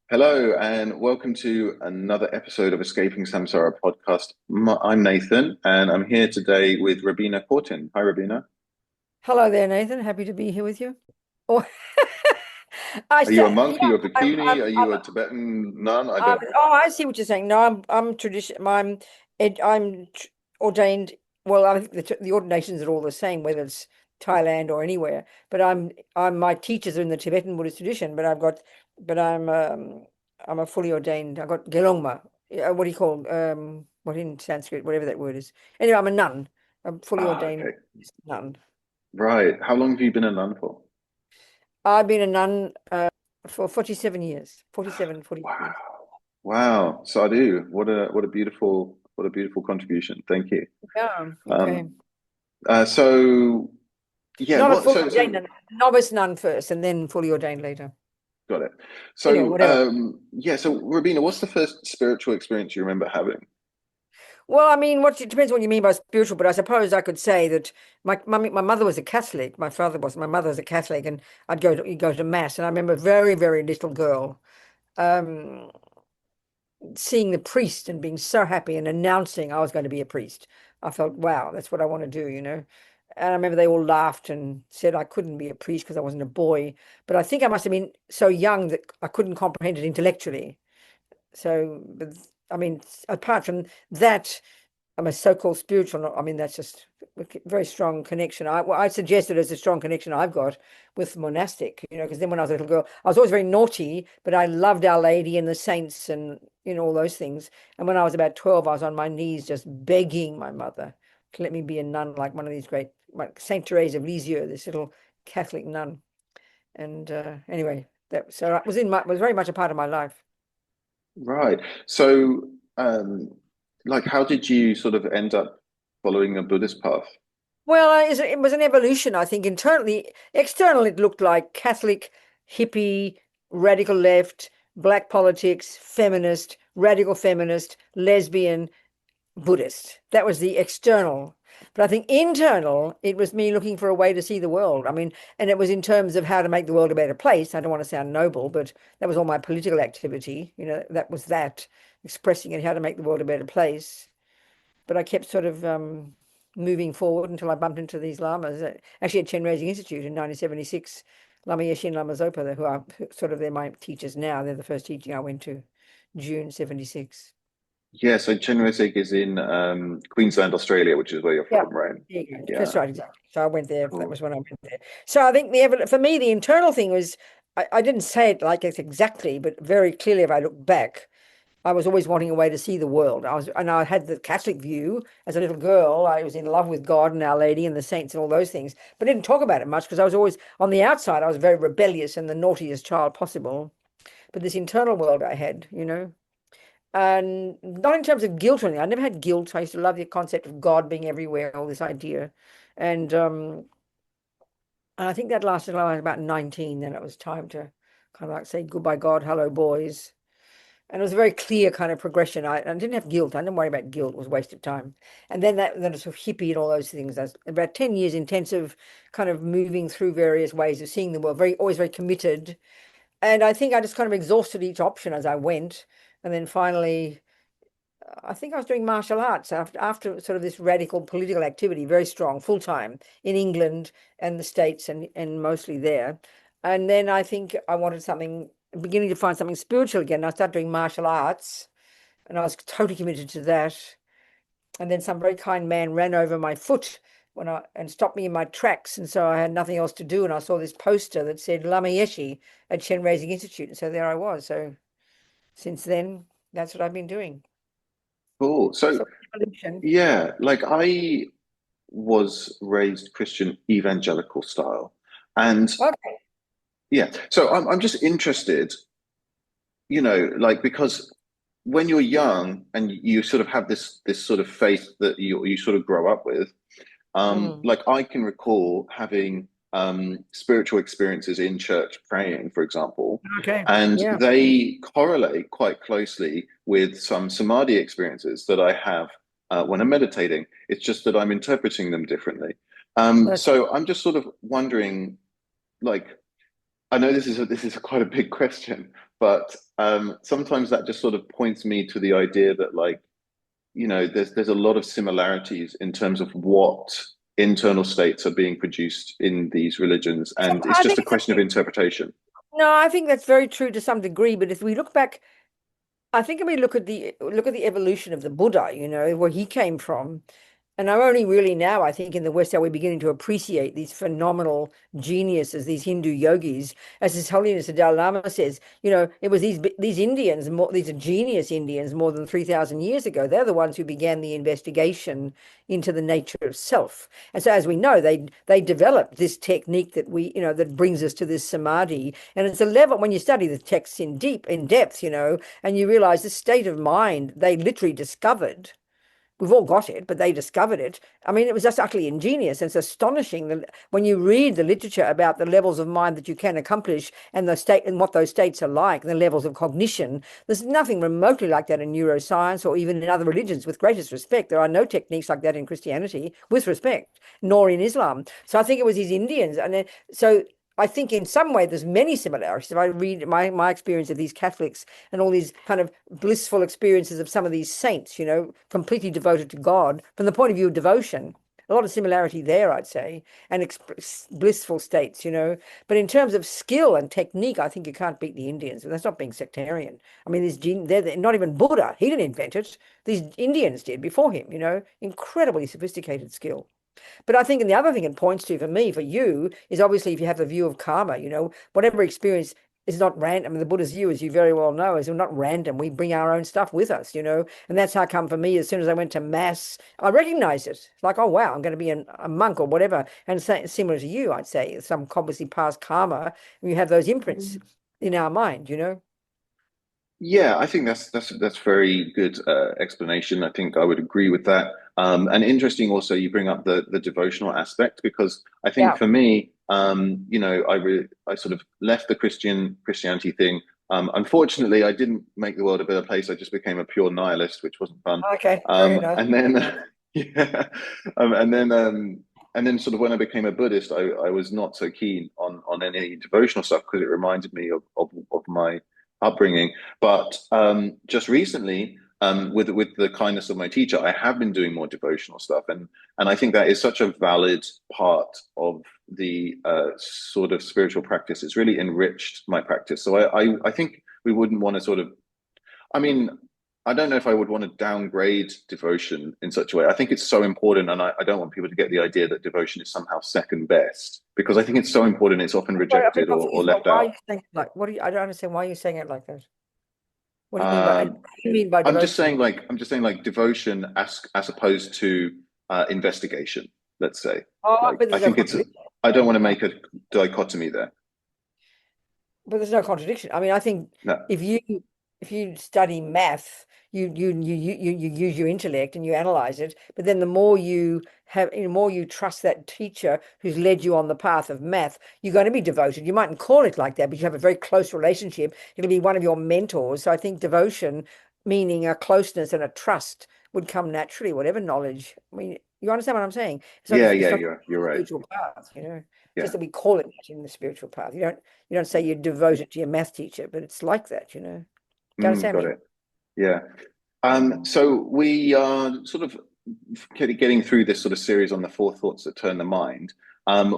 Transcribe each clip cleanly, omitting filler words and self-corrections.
Hello, and welcome to another episode of Escaping Samsara podcast. I'm Nathan, and I'm here today with Robina Courtin. Hi, Robina. Hello there, Nathan. Happy to be here with you. Oh, I Are you a say, monk? yeah, Are you a I'm, bhikkhuni? I'm, Are you I'm, a Tibetan nun? I I'm, don't know. oh, I see what you're saying. No, I'm tradition. Ordained. Well, I think the ordinations are all the same, whether it's Thailand or anywhere. But my teachers are in the Tibetan Buddhist tradition. But I'm a fully ordained. I got Gelongma. What do you call, what in Sanskrit, whatever that word is. Anyway, I'm a nun. I'm fully Ah, ordained okay. nun. Right. How long have you been a nun for? I've been a nun for 47 years, 47, 40 Wow. years. Wow. Sadhu. What a beautiful contribution. Thank you. Yeah, okay. Um, so yeah, Not a what fully so ordained so nun, novice nun first and then fully ordained later. got it. Anyway, So whatever. yeah, so Robina, what's the first spiritual experience you remember having? Well, I mean, it depends what you mean by spiritual, but I suppose I could say that my mother was a Catholic. My father was. My mother was a Catholic, and you'd go to mass. And I remember a very, very little girl um, seeing the priest and being so happy and announcing I was going to be a priest. I felt, wow, that's what I want to do, you know. And I remember they all laughed and said I couldn't be a priest because I wasn't a boy. But I think I must have been so young that I couldn't comprehend it intellectually. So, but I mean, apart from that, I'm a so-called spiritual. I mean, that's just a very strong connection. I suggest it as a strong connection I've got with monastic, you know, because then when I was a little girl, I was always very naughty, but I loved Our Lady and the saints and, you know, all those things. And when I was about 12, I was on my knees just begging my mother to let me be a nun like one of these great, like Saint Therese of Lisieux, this little Catholic nun. And anyway, so it was very much a part of my life. Right. So, like, how did you sort of end up following a Buddhist path? Well, it was an evolution, I think. Externally, it looked like Catholic, hippie, radical left, black politics, feminist, radical feminist, lesbian, Buddhist. That was the external. But I think internal, it was me looking for a way to see the world. I mean, and it was in terms of how to make the world a better place. I don't want to sound noble, but that was all my political activity. You know, that was that, expressing it, how to make the world a better place. But I kept sort of moving forward until I bumped into these lamas. Actually, at Chen Raising Institute in 1976, Lama Yeshe and Lama Zopa, they're my teachers now. They're the first teaching I went to, June 76. Yeah, so Chenrezig is in Queensland, Australia, which is where you're Yeah, from, right? there you go. Yeah, That's right, exactly. So I went there. That cool. was when I went there. So I think for me, the internal thing was, I didn't say it like it's exactly, but very clearly, if I look back, I was always wanting a way to see the world. And I had the Catholic view as a little girl. I was in love with God and Our Lady and the saints and all those things, but didn't talk about it much because I was always on the outside. I was very rebellious and the naughtiest child possible. But this internal world I had, you know, and not in terms of guilt or anything. I never had guilt. I used to love the concept of God being everywhere, all this idea, and and I think that lasted until I was about 19. Then it was time to kind of like say goodbye, God, hello, boys. And it was a very clear kind of progression. I didn't have guilt. I didn't worry about guilt. It was a waste of time. And then sort of hippie and all those things. That's about 10 years intensive kind of moving through various ways of seeing the world, always very committed. And I think I just kind of exhausted each option as I went. And then finally, I think I was doing martial arts after sort of this radical political activity, very strong, full time in England and the States and mostly there. And then I think I wanted something, beginning to find something spiritual again. I started doing martial arts and I was totally committed to that. And then some very kind man ran over my foot and stopped me in my tracks. And so I had nothing else to do. And I saw this poster that said Lama Yeshe at Chen Raising Institute. And so there I was. So since then, that's what I've been doing. Cool. So, So evolution. yeah, like I was raised Christian evangelical style. And Okay. yeah, so I'm just interested, like because when you're young and you sort of have this sort of faith that you sort of grow up with, Mm. like I can recall having spiritual experiences in church praying, for example, Okay. and Yeah. they correlate quite closely with some samadhi experiences that I have when I'm meditating. It's just that I'm interpreting them differently. That's So I'm just sort of wondering, like, I know this is quite a big question, but sometimes that just sort of points me to the idea that like there's a lot of similarities in terms of what internal states are being produced in these religions, So and it's I just think a question of interpretation. no, I think that's very true to some degree. But if we look back, I think if we look at the evolution of the Buddha, where he came from, and I'm only really now, I think, in the West are we beginning to appreciate these phenomenal geniuses, these Hindu yogis. As His Holiness the Dalai Lama says, it was these Indians, these are genius Indians more than 3,000 years ago. They're the ones who began the investigation into the nature of self. And so, as we know, they developed this technique that that brings us to this samadhi. And it's a level when you study the texts in depth, and you realize this state of mind they literally discovered. We've all got it, but they discovered it. I mean, it was just utterly ingenious. And it's astonishing that when you read the literature about the levels of mind that you can accomplish and the state and what those states are like, and the levels of cognition, there's nothing remotely like that in neuroscience or even in other religions. With greatest respect, there are no techniques like that in Christianity, with respect, nor in Islam. So I think it was these Indians, and then, so I think in some way there's many similarities. If I read my experience of these Catholics and all these kind of blissful experiences of some of these saints, completely devoted to God from the point of view of devotion, a lot of similarity there, I'd say, and blissful states, But in terms of skill and technique, I think you can't beat the Indians. That's not being sectarian. I mean, they're not even Buddha. He didn't invent it. These Indians did before him, incredibly sophisticated skill. But I think, and the other thing it points to for me, for you, is obviously if you have the view of karma, whatever experience is not random. I mean, the Buddha's view, as you very well know, is we're not random. We bring our own stuff with us, and that's how come for me, as soon as I went to mass, I recognized it. It's like, oh, wow, I'm going to be a monk or whatever. And similar to you, I'd say, some obviously past karma, we have those imprints in our mind. Yeah, I think that's very good explanation. I think I would agree with that. And interesting also you bring up the devotional aspect because I think Yeah. for me, I sort of left the Christianity thing. Unfortunately, I didn't make the world a better place. I just became a pure nihilist, which wasn't fun. Okay. Very nice. And then yeah, um, and then um, and then sort of when I became a Buddhist, I was not so keen on any devotional stuff because it reminded me of my upbringing. But just recently, with the kindness of my teacher, I have been doing more devotional stuff, and I think that is such a valid part of the sort of spiritual practice. It's really enriched my practice. So I think we wouldn't want to sort of. I mean, I don't know if I would want to downgrade devotion in such a way. I think it's so important, and I don't want people to get the idea that devotion is somehow second best because I think it's so important. It's often Sorry, I'm a bit rejected or confused left about why out. you saying like I don't understand why you're saying it like that. What do you mean by Um, what do you mean by devotion? I'm just saying like devotion as opposed to investigation. Let's say Oh, like but I there's no think it's contradiction. I don't want to No, make a dichotomy there. but there's no contradiction. I mean, I think No, if you if you study math, you use your intellect and you analyze it. But then the more you have, the more you trust that teacher who's led you on the path of math, you're going to be devoted. You mightn't call it like that, but you have a very close relationship. It'll be one of your mentors. So I think devotion, meaning a closeness and a trust, would come naturally, whatever knowledge. I mean, you understand what I'm saying? yeah, It's yeah, not you're a right. spiritual path, just Yeah, that we call it that in the spiritual path. You don't say you're devoted to your math teacher, but it's like that. Do you understand got me? it. Yeah. So we are sort of getting through this sort of series on the four thoughts that turn the mind.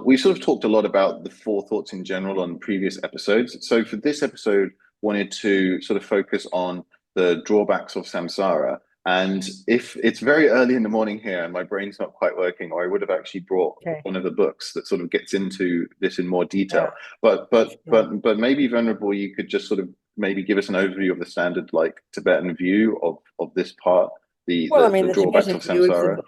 We sort of talked a lot about the four thoughts in general on previous episodes. So for this episode, wanted to sort of focus on the drawbacks of samsara. And if it's very early in the morning here and my brain's not quite working, or I would have actually brought Okay. one of the books that sort of gets into this in more Yeah. detail. But maybe Venerable, you could just sort of maybe give us an overview of the standard like Tibetan view of this part, Well, I mean, the the drawbacks Tibetan of view is samsara.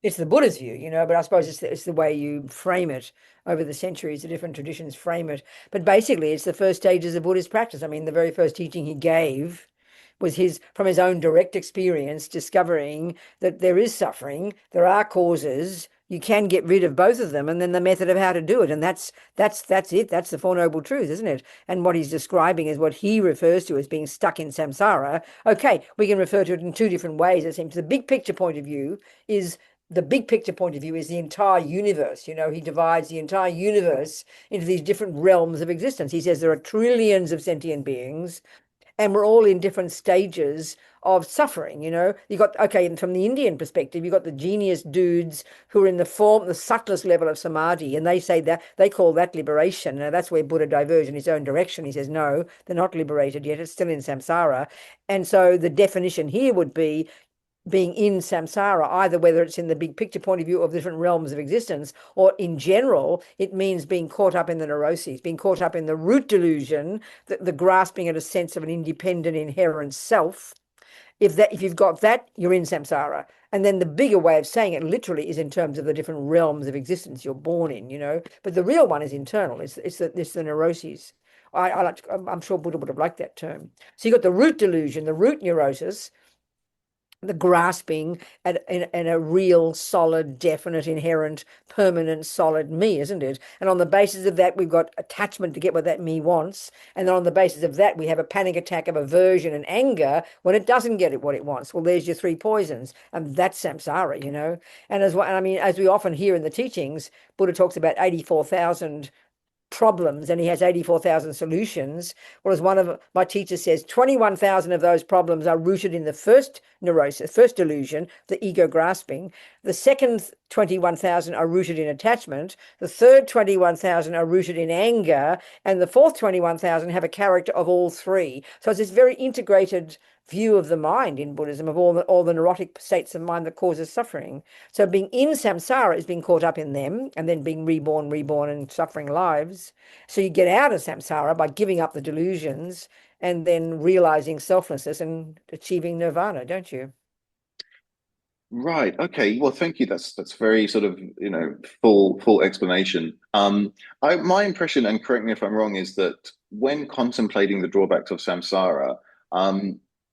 it's the Buddha's view, but I suppose it's the way you frame it over the centuries. The different traditions frame it, but basically, it's the first stages of Buddhist practice. I mean, the very first teaching he gave was from his own direct experience, discovering that there is suffering, there are causes. You can get rid of both of them, and then the method of how to do it, and that's it. That's the Four Noble Truths, isn't it? And what he's describing is what he refers to as being stuck in samsara. Okay, we can refer to it in two different ways. It seems the big picture point of view is the big picture point of view is the entire universe. You know, he divides the entire universe into these different realms of existence. He says there are trillions of sentient beings, and we're all in different stages of suffering. You know, you got, okay, and from the Indian perspective, you got the genius dudes who are in the subtlest level of samadhi, and they say that they call that liberation. Now that's where Buddha diverged in his own direction. He says no, they're not liberated yet, it's still in samsara. And so the definition here would be being in samsara, either whether it's in the big picture point of view of different realms of existence, or in general, it means being caught up in the neuroses, being caught up in the root delusion, the grasping at a sense of an independent, inherent self. If you've got that, you're in samsara. And then the bigger way of saying it literally is in terms of the different realms of existence you're born in, you know. But the real one is internal. It's the neuroses. I'm sure Buddha would have liked that term. So you got the root delusion, the root neurosis, the grasping and a real, solid, definite, inherent, permanent, solid me, isn't it? And on the basis of that, we've got attachment to get what that me wants. And then on the basis of that, we have a panic attack of aversion and anger when it doesn't get it what it wants. Well, there's your three poisons. And that's samsara, you know. And as well, I mean, as we often hear in the teachings, Buddha talks about 84,000 problems and he has 84,000 solutions. Whereas one of my teachers says 21,000 of those problems are rooted in the first neurosis, first delusion, the ego grasping. The second 21,000 are rooted in attachment. The third 21,000 are rooted in anger. And the fourth 21,000 have a character of all three. So it's this very integrated view of the mind in Buddhism, of all the neurotic states of mind that causes suffering. So being in samsara is being caught up in them and then being reborn and suffering lives. So you get out of samsara by giving up the delusions and then realizing selflessness and achieving nirvana, don't you? Right. Okay. Well, thank you. That's very sort of, full explanation. My impression, and correct me if I'm wrong, is that when contemplating the drawbacks of samsara,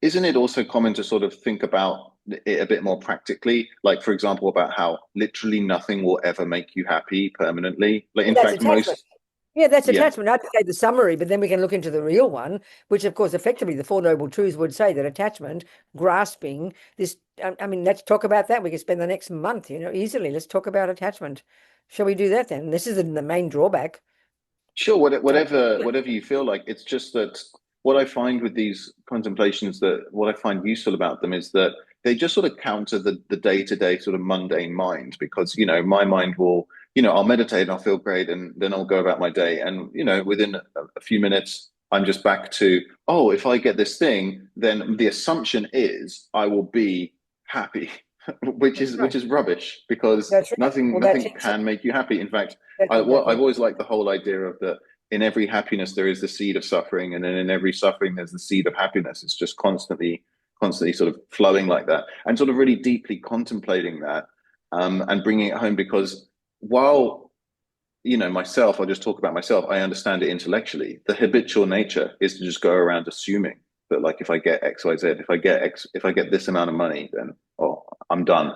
isn't it also common to sort of think about it a bit more practically? Like, for example, about how literally nothing will ever make you happy permanently. Like, in That's fact, attachment. most, Yeah, that's yeah. attachment. I'd say the summary, but then we can look into the real one, which of course, effectively, the Four Noble Truths would say that attachment, grasping, this, I mean, let's talk about that. We could spend the next month, you know, easily. Let's talk about attachment. Shall we do that then? This is the main drawback. Sure, whatever you feel like. It's just that what I find with these contemplations, that what I find useful about them is that they just sort of counter the day-to-day sort of mundane mind, because my mind will, I'll meditate and I'll feel great, and then I'll go about my day, and within a few minutes I'm just back to, oh, if I get this thing, then the assumption is I will be happy. which That's is right. which is rubbish, because That's right. nothing Well, that's nothing it. can make you happy. In fact, That's I've exactly. always liked the whole idea of that in every happiness there is the seed of suffering, and then in every suffering there's the seed of happiness. It's just constantly sort of flowing like that, and sort of really deeply contemplating that, and bringing it home. Because while myself, I'll just talk about myself, I understand it intellectually. The habitual nature is to just go around assuming that, like, if I get X, Y, Z, if I get this amount of money, then, oh, I'm done,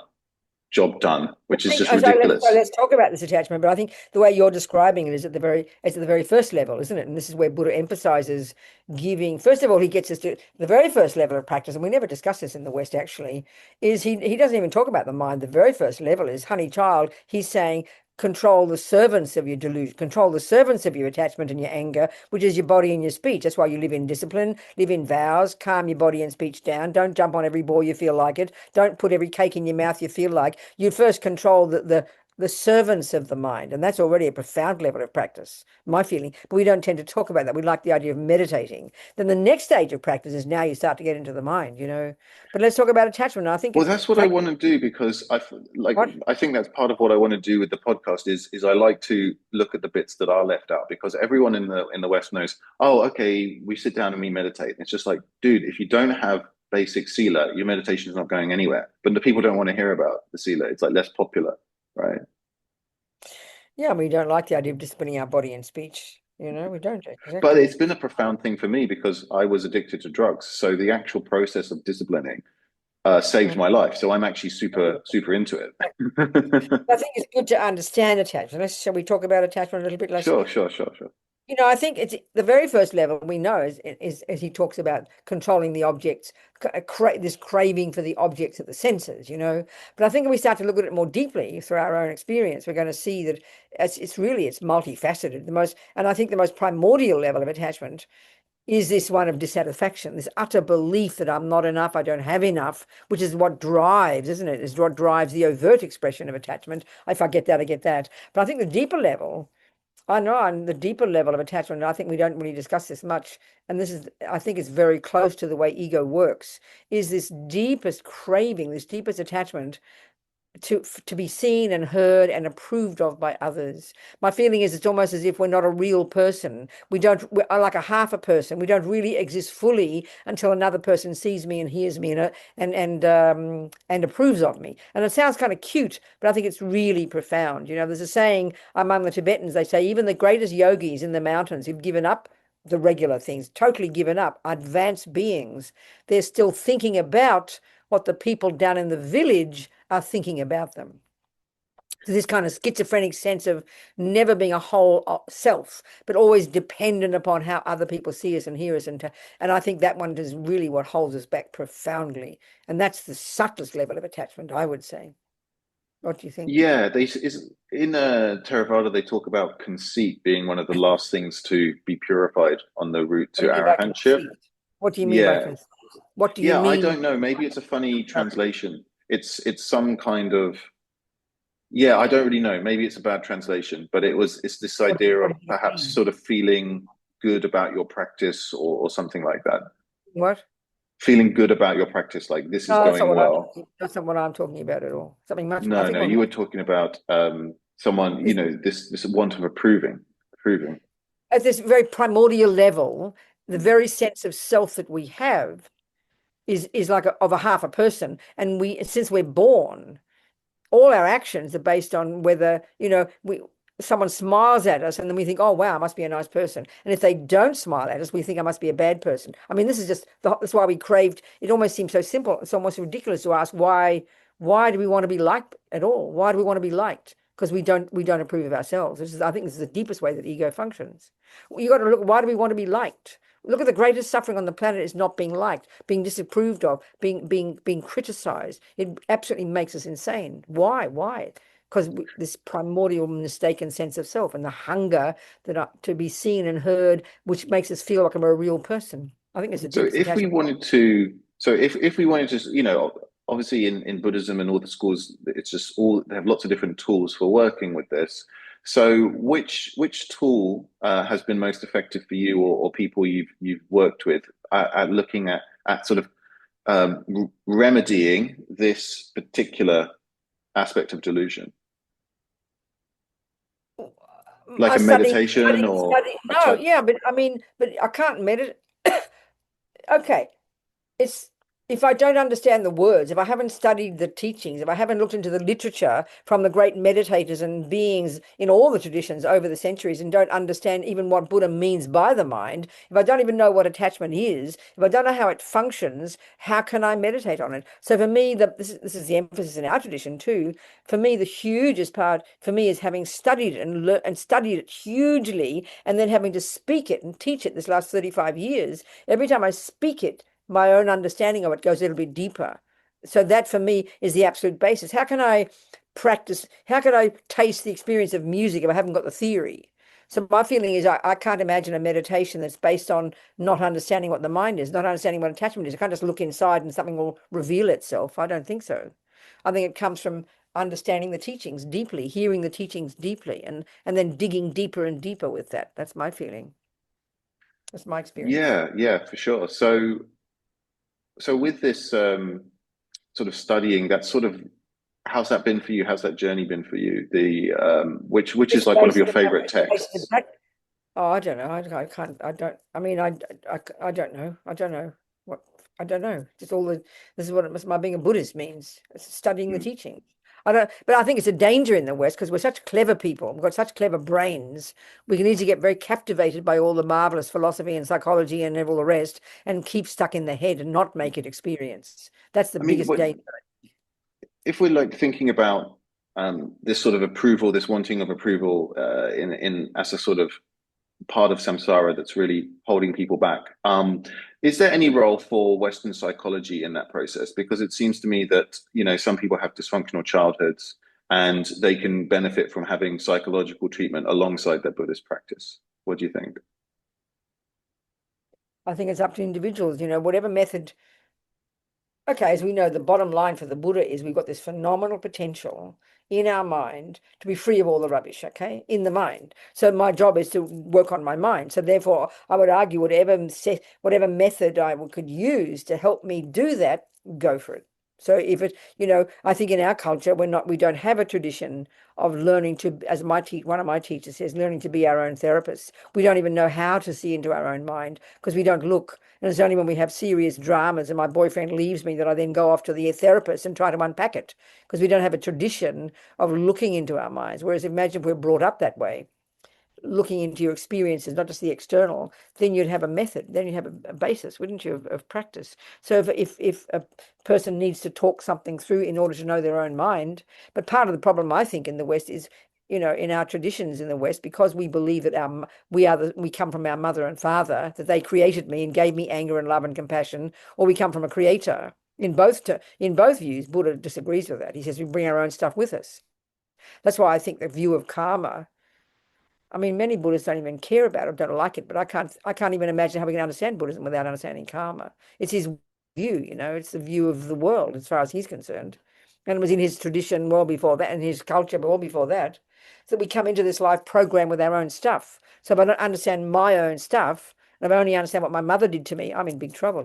job done, which is just ridiculous. Let's talk about this attachment. But I think the way you're describing it is at the very first level, isn't it? And this is where Buddha emphasizes giving. First of all, he gets us to the very first level of practice, and we never discuss this in the West. Actually, is he doesn't even talk about the mind. The very first level is, honey child. He's saying, control the servants of your delusion, control the servants of your attachment and your anger, which is your body and your speech. That's why you live in discipline, live in vows, calm your body and speech down. Don't jump on every ball you feel like it. Don't put every cake in your mouth you feel like. You first control the servants of the mind. And that's already a profound level of practice, my feeling. But we don't tend to talk about that. We like the idea of meditating. Then the next stage of practice is now you start to get into the mind, you know. But let's talk about attachment. I think Well, it's that's what I want frankly to do, because what I think that's part of what I want to do with the podcast is I like to look at the bits that are left out, because everyone in the West knows, oh, okay, we sit down and we meditate. It's just like, dude, if you don't have basic sila, your meditation is not going anywhere. But the people don't want to hear about the sila. It's like less popular, right? yeah, we don't like the idea of disciplining our body and speech. You know, we don't But exactly. it's been a profound thing for me, because I was addicted to drugs. So the actual process of disciplining saved Mm. my life. So I'm actually super into it. I think it's good to understand attachment. Shall we talk about attachment a little bit? Let's Sure. I think it's the very first level we know is as he talks about controlling the objects, this craving for the objects of the senses. But I think if we start to look at it more deeply through our own experience, we're going to see that it's multifaceted. And I think the most primordial level of attachment is this one of dissatisfaction, this utter belief that I'm not enough, I don't have enough, which is what drives, isn't it? Is what drives the overt expression of attachment. If I get that, I get that. But I think the deeper level I know, and the deeper level of attachment, I think we don't really discuss this much, and I think it's very close to the way ego works, is this deepest craving, this deepest attachment to be seen and heard and approved of by others. My feeling is it's almost as if we're not a real person. We're like a half a person. We don't really exist fully until another person sees me and hears me and approves of me. And it sounds kind of cute, but I think it's really profound. There's a saying among the Tibetans, they say even the greatest yogis in the mountains who've given up the regular things, totally given up, advanced beings, they're still thinking about what the people down in the village are thinking about them. So this kind of schizophrenic sense of never being a whole self, but always dependent upon how other people see us and hear us. And I think that one is really what holds us back profoundly. And that's the subtlest level of attachment, I would say. What do you think? Yeah, in Theravada they talk about conceit being one of the last things to be purified on the route What do to you mean by arahantship. conceit? What do you mean by Yeah, conceit? What do you yeah, I mean? don't know. Maybe it's a funny translation. It's some kind of yeah, I don't really know. Maybe it's a bad translation, but it's this idea What of do you perhaps mean? sort of feeling good about your practice or something like that. What? Feeling good about your practice, like this is No, going well. that's not what I'm talking about at all. Something much more. I No, think no, we're you more. were talking about someone, This, this want of approving. at this very primordial level, the very sense of self that we have is like of a half a person, and since we're born, all our actions are based on whether we someone smiles at us and then we think, oh wow, I must be a nice person, and if they don't smile at us we think I must be a bad person. I mean, this is just that's why we craved it. Almost seems so simple, it's almost ridiculous to ask why do we want to be liked at all? Why do we want to be liked? Because we don't approve of ourselves. I think this is the deepest way that ego functions. You got to look, why do we want to be liked? Look at the greatest suffering on the planet is not being liked, being disapproved of, being criticized. It absolutely makes us insane. Why? Because this primordial mistaken sense of self and the hunger to be seen and heard, which makes us feel like I'm a real person. I think it's the So deepest if we attachment. wanted to, so if we wanted to, obviously in Buddhism and all the schools, it's just all they have lots of different tools for working with this. So which tool has been most effective for you or people you've worked with at looking at sort of remedying this particular aspect of delusion, like a meditation or Studying. a No, type? yeah, but I mean, but I can't meditate. Okay, it's if I don't understand the words, if I haven't studied the teachings, if I haven't looked into the literature from the great meditators and beings in all the traditions over the centuries and don't understand even what Buddha means by the mind, if I don't even know what attachment is, if I don't know how it functions, how can I meditate on it? So for me, this is the emphasis in our tradition too. For me, the hugest part for me is having studied and studied it hugely and then having to speak it and teach it this last 35 years. Every time I speak it, my own understanding of it goes a little bit deeper. So that for me is the absolute basis. How can I practice? How can I taste the experience of music if I haven't got the theory? So my feeling is I can't imagine a meditation that's based on not understanding what the mind is, not understanding what attachment is. I can't just look inside and something will reveal itself. I don't think so. I think it comes from understanding the teachings deeply, hearing the teachings deeply, and then digging deeper and deeper with that. That's my feeling. That's my experience. Yeah, yeah, for sure. So with this sort of studying, that sort of how's that been for you? How's that journey been for you? The which is Just like one of your based favorite based texts. Oh, I don't know. I can't. I don't. I mean, I don't know. I don't know what. I don't know. Just all the. This is what my being a Buddhist means. It's studying the Mm. teaching. I don't. But I think it's a danger in the West because we're such clever people. We've got such clever brains. We can easily get very captivated by all the marvelous philosophy and psychology and all the rest, and keep stuck in the head and not make it experience. That's the I mean, biggest danger. if we're like thinking about this sort of approval, this wanting of approval in as a sort of part of samsara that's really holding people back. Is there any role for Western psychology in that process? Because it seems to me that, some people have dysfunctional childhoods and they can benefit from having psychological treatment alongside their Buddhist practice. What do you think? I think it's up to individuals, whatever method. Okay, as we know, the bottom line for the Buddha is we've got this phenomenal potential in our mind to be free of all the rubbish, okay, in the mind. So my job is to work on my mind. So therefore, I would argue whatever method could use to help me do that, go for it. So if it, I think in our culture, we don't have a tradition of learning to, as one of my teachers says, learning to be our own therapist. We don't even know how to see into our own mind because we don't look. And it's only when we have serious dramas and my boyfriend leaves me that I then go off to the therapist and try to unpack it because we don't have a tradition of looking into our minds. Whereas imagine if we're brought up that way, looking into your experiences, not just the external, then you'd have a method, then you'd have a basis, wouldn't you, of practice. So if a person needs to talk something through in order to know their own mind, but part of the problem I think in the West is, in our traditions in the West, because we believe that we come from our mother and father, that they created me and gave me anger and love and compassion, or we come from a creator. In both views, Buddha disagrees with that. He says we bring our own stuff with us. That's why I think the view of karma. I mean, many Buddhists don't even care about it, don't like it, but I can't even imagine how we can understand Buddhism without understanding karma. It's his view, it's the view of the world as far as he's concerned. And it was in his tradition well before that, and his culture well before that, that we come into this life programmed with our own stuff. So if I don't understand my own stuff, and if I only understand what my mother did to me, I'm in big trouble.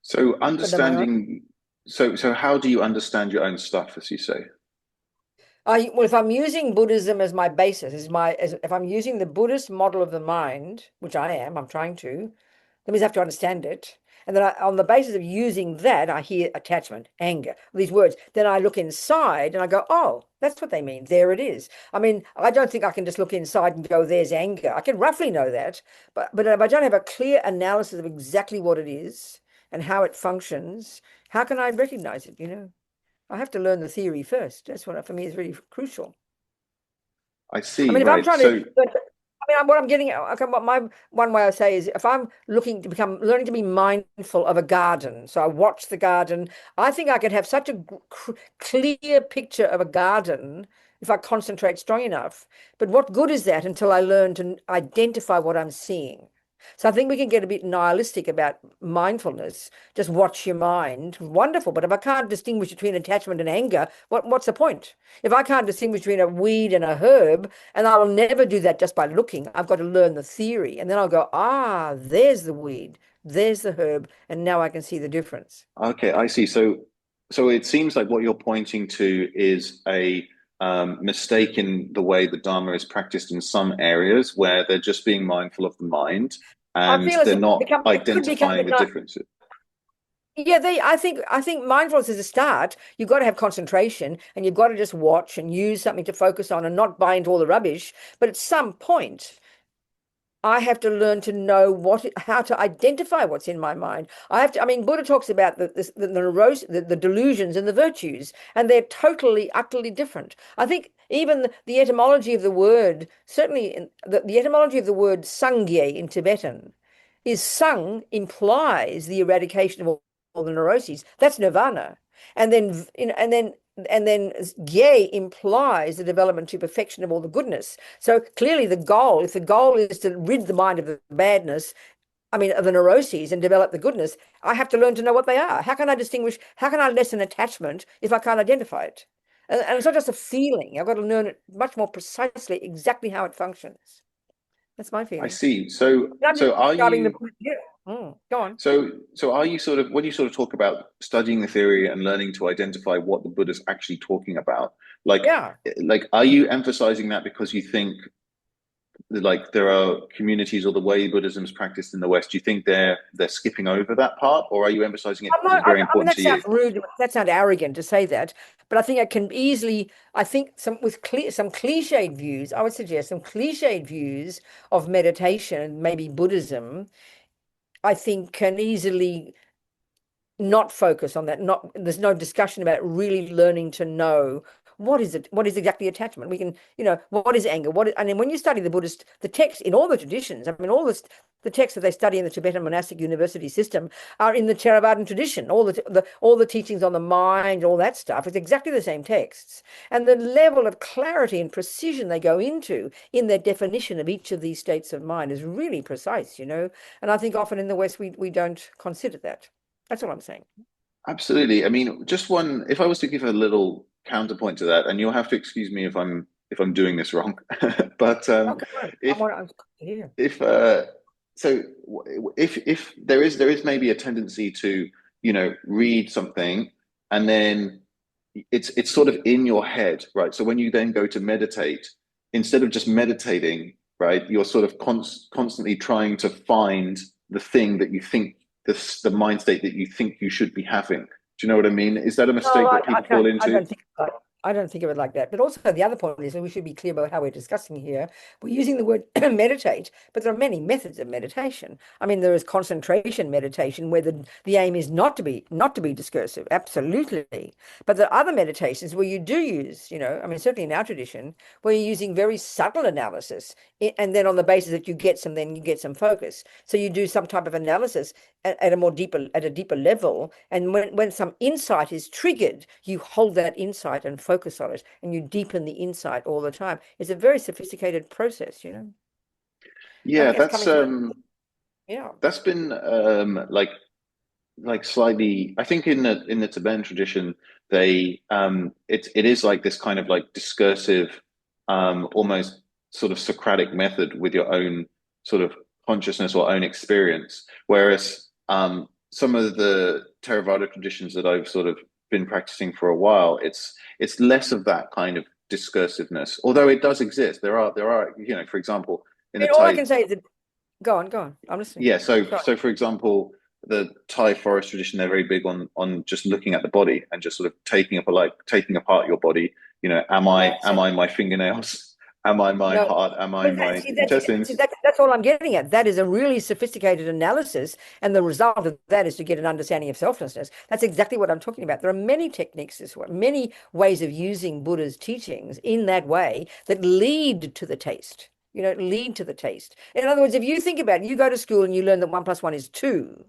So But am I understanding, so how do you understand your own stuff, as you say? Well, if I'm using Buddhism as my basis, if I'm using the Buddhist model of the mind, which I'm trying to, that means I have to understand it. And then on the basis of using that, I hear attachment, anger, these words. Then I look inside and I go, oh, that's what they mean. There it is. I mean, I don't think I can just look inside and go, there's anger. I can roughly know that. But if I don't have a clear analysis of exactly what it is and how it functions, how can I recognize it? I have to learn the theory first. That's what for me is really crucial. I I see, mean, if I'm right. trying to, So I mean, what I'm getting at, okay, what my one way I say is if I'm learning to be mindful of a garden, so I watch the garden, I think I could have such a clear picture of a garden if I concentrate strong enough. But what good is that until I learn to identify what I'm seeing? So I think we can get a bit nihilistic about mindfulness. Just watch your mind. Wonderful. But if I can't distinguish between attachment and anger, what's the point? If I can't distinguish between a weed and a herb, and I will never do that just by looking, I've got to learn the theory. And then I'll go, there's the weed, there's the herb, and now I can see the difference. okay, I see. So it seems like what you're pointing to is a mistake in the way the Dharma is practiced in some areas where they're just being mindful of the mind I and feel as they're if not it could become identifying the differences. yeah, I think mindfulness is a start. You've got to have concentration and you've got to just watch and use something to focus on and not buy into all the rubbish. But at some point, I have to learn to know how to identify what's in my mind. I mean, Buddha talks about the delusions and the virtues, and they're totally, utterly different. I think even the etymology of the word, certainly the etymology of the word sangye in Tibetan, is sang implies the eradication of all the neuroses. That's nirvana. And then, and then gye implies the development to perfection of all the goodness. So clearly if the goal is to rid the mind of the badness, I mean, of the neuroses and develop the goodness, I have to learn to know what they are. How can I lessen attachment if I can't identify it? And it's not just a feeling. I've got to learn it much more precisely, exactly how it functions. That's my I feeling. see. So And I'm just so are describing the, you yeah. Go on. so are you sort of when you sort of talk about studying the theory and learning to identify what the Buddha's actually talking about, like Yeah. like are you emphasizing that because you think like there are communities or the way Buddhism is practiced in the West, do you think they're skipping over that part, or are you emphasizing it I'm because not, it's very I mean, important that to you? sounds rude. That sounds arrogant to say that, but I think it can easily, I think some cliched views, I would suggest some cliched views of meditation and maybe Buddhism, I think can easily not focus on that. There's no discussion about really learning to know what is it? What is exactly attachment? We can, what is anger? And then when you study the text in all the traditions, I mean, the texts that they study in the Tibetan monastic university system are in the Theravadan tradition. All the teachings on the mind, all that stuff, it's exactly the same texts. And the level of clarity and precision they go into in their definition of each of these states of mind is really precise, And I think often in the West we don't consider that. That's what I'm saying. Absolutely. I mean, just one, if I was to give a little counterpoint to that, and you'll have to excuse me if I'm doing this wrong, but Oh, come on. if I'm here. if so if there is maybe a tendency to, read something and then it's sort of in your head, right? So when you then go to meditate, instead of just meditating, right, you're sort of constantly trying to find the thing that you think the mind state that you think you should be having. Do you know what I mean? Is that a No, mistake that I people fall can't. into? I don't think of it like that. But also the other point is, and we should be clear about how we're discussing here. We're using the word meditate, but there are many methods of meditation. I mean, there is concentration meditation where the aim is not to be discursive, absolutely. But there are other meditations where you do use, I mean, certainly in our tradition, where you're using very subtle analysis, and then on the basis that then you get some focus. So you do some type of analysis at a deeper level, and when some insight is triggered, you hold that insight and focus on it, and you deepen the insight all the time. It's a very sophisticated process. I Yeah, think it's coming through. Yeah. that's been like slightly, I think in the Tibetan tradition, they it is like this kind of like discursive, almost sort of Socratic method with your own sort of consciousness or own experience. Whereas some of the Theravada traditions that I've sort of been practicing for a while, it's less of that kind of discursiveness, although it does exist. There are, for example, in I the mean, all I Thai. can say is that go on. I'm listening. Yeah, Go on. so for example, the Thai forest tradition, they're very big on just looking at the body and just sort of taking apart your body. Am I my fingernails? Am I my No, heart? Am I but that, my see, intestines? that's all I'm getting at. That is a really sophisticated analysis, and the result of that is to get an understanding of selflessness. That's exactly what I'm talking about. There are many techniques this way, many ways of using Buddha's teachings in that way that lead to the taste. Lead to the taste. In other words, if you think about it, you go to school and you learn that 1 + 1 is 2.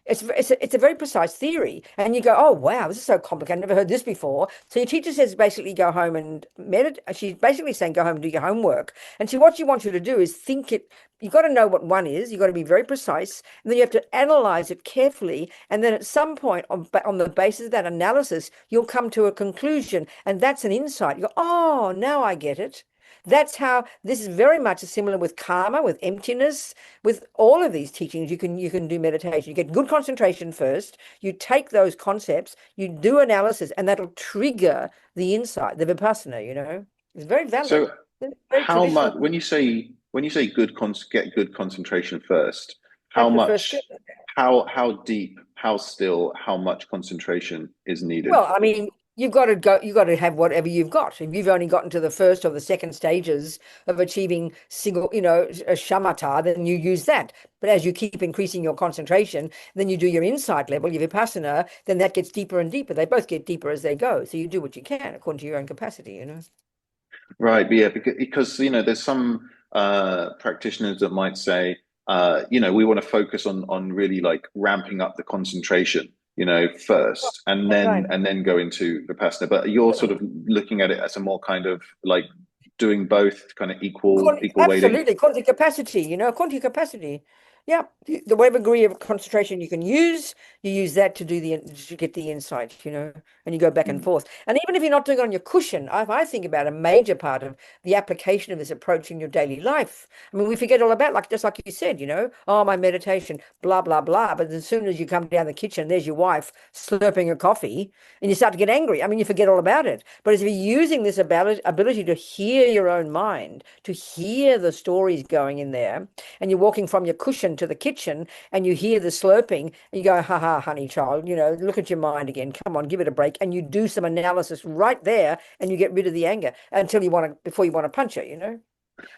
It's a very precise theory. And you go, oh, wow, this is so complicated. I've never heard this before. So your teacher says basically go home and meditate. She's basically saying go home and do your homework. And what she wants you to do is think it. You've got to know what one is. You've got to be very precise. And then you have to analyze it carefully. And then at some point, on the basis of that analysis, you'll come to a conclusion. And that's an insight. You go, oh, now I get it. That's how this is very much similar with karma, with emptiness, with all of these teachings. You can do meditation. You get good concentration first. You take those concepts, you do analysis, and that'll trigger the insight, the vipassana. It's very valid. So It's very how traditional. much when you say get good concentration first, how That's the first much step. how deep, how still, how much concentration is needed? Well, I mean, you've got to have whatever you've got. If you've only gotten to the first or the second stages of achieving single, a shamatha, then you use that. But as you keep increasing your concentration, then you do your insight level, your vipassana, then that gets deeper and deeper. They both get deeper as they go. So you do what you can according to your own capacity. Right, but yeah, because there's some practitioners that might say, we want to focus on really like ramping up the concentration, first, Right. and then go into Vipassana. But you're sort of looking at it as a more kind of like doing both, kind of equal weighting. Absolutely, quantum capacity, quantum capacity. Yeah, the whatever degree of concentration you can use, you use that to get the insight, and you go back and Mm. forth. And even if you're not doing it on your cushion, if I think about a major part of the application of this approach in your daily life, I mean, we forget all about, just like you said, oh, my meditation, blah, blah, blah. But as soon as you come down the kitchen, there's your wife slurping a coffee, and you start to get angry. I mean, you forget all about it. But if you're using this ability to hear your own mind, to hear the stories going in there, and you're walking from your cushion to the kitchen and you hear the slurping, and you go, ha ha, honey child, look at your mind again. Come on, give it a break. And you do some analysis right there and you get rid of the anger before you want to punch her.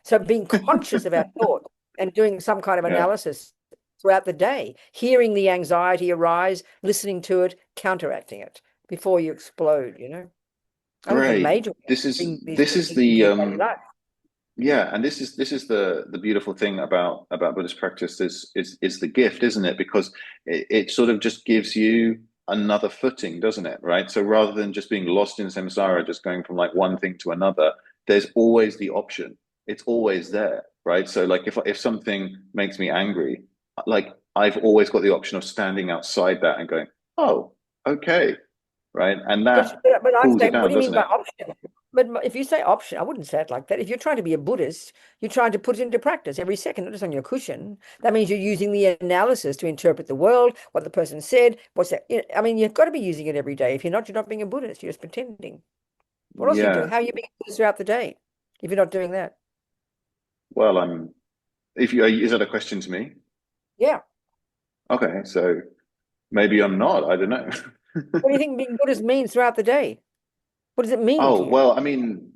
So being conscious of our thought and doing some kind of Yeah. analysis throughout the day, hearing the anxiety arise, listening to it, counteracting it before you explode. I think the Great. major This is thing is this is living the your daily life. yeah, and this is the beautiful thing about Buddhist practice is the gift, isn't it? Because it sort of just gives you another footing, doesn't it? Right. So rather than just being lost in samsara, just going from like one thing to another, there's always the option. It's always there, right? So like if something makes me angry, like I've always got the option of standing outside that and going, oh, okay, right, and that But I'm cools it saying, what down, do you mean doesn't by it? option? But if you say option, I wouldn't say it like that. If you're trying to be a Buddhist, you're trying to put it into practice every second, not just on your cushion. That means you're using the analysis to interpret the world, what the person said, what's that. I mean, you've got to be using it every day. If you're not being a Buddhist. You're just pretending. What else are you doing? Yeah. How are you being a Buddhist throughout the day if you're not doing that? Well, I'm. If you is that a question to me? Yeah. Okay, so maybe I'm not. I don't know. What do you think being Buddhist means throughout the day? What does it mean to Oh, you? well, I mean,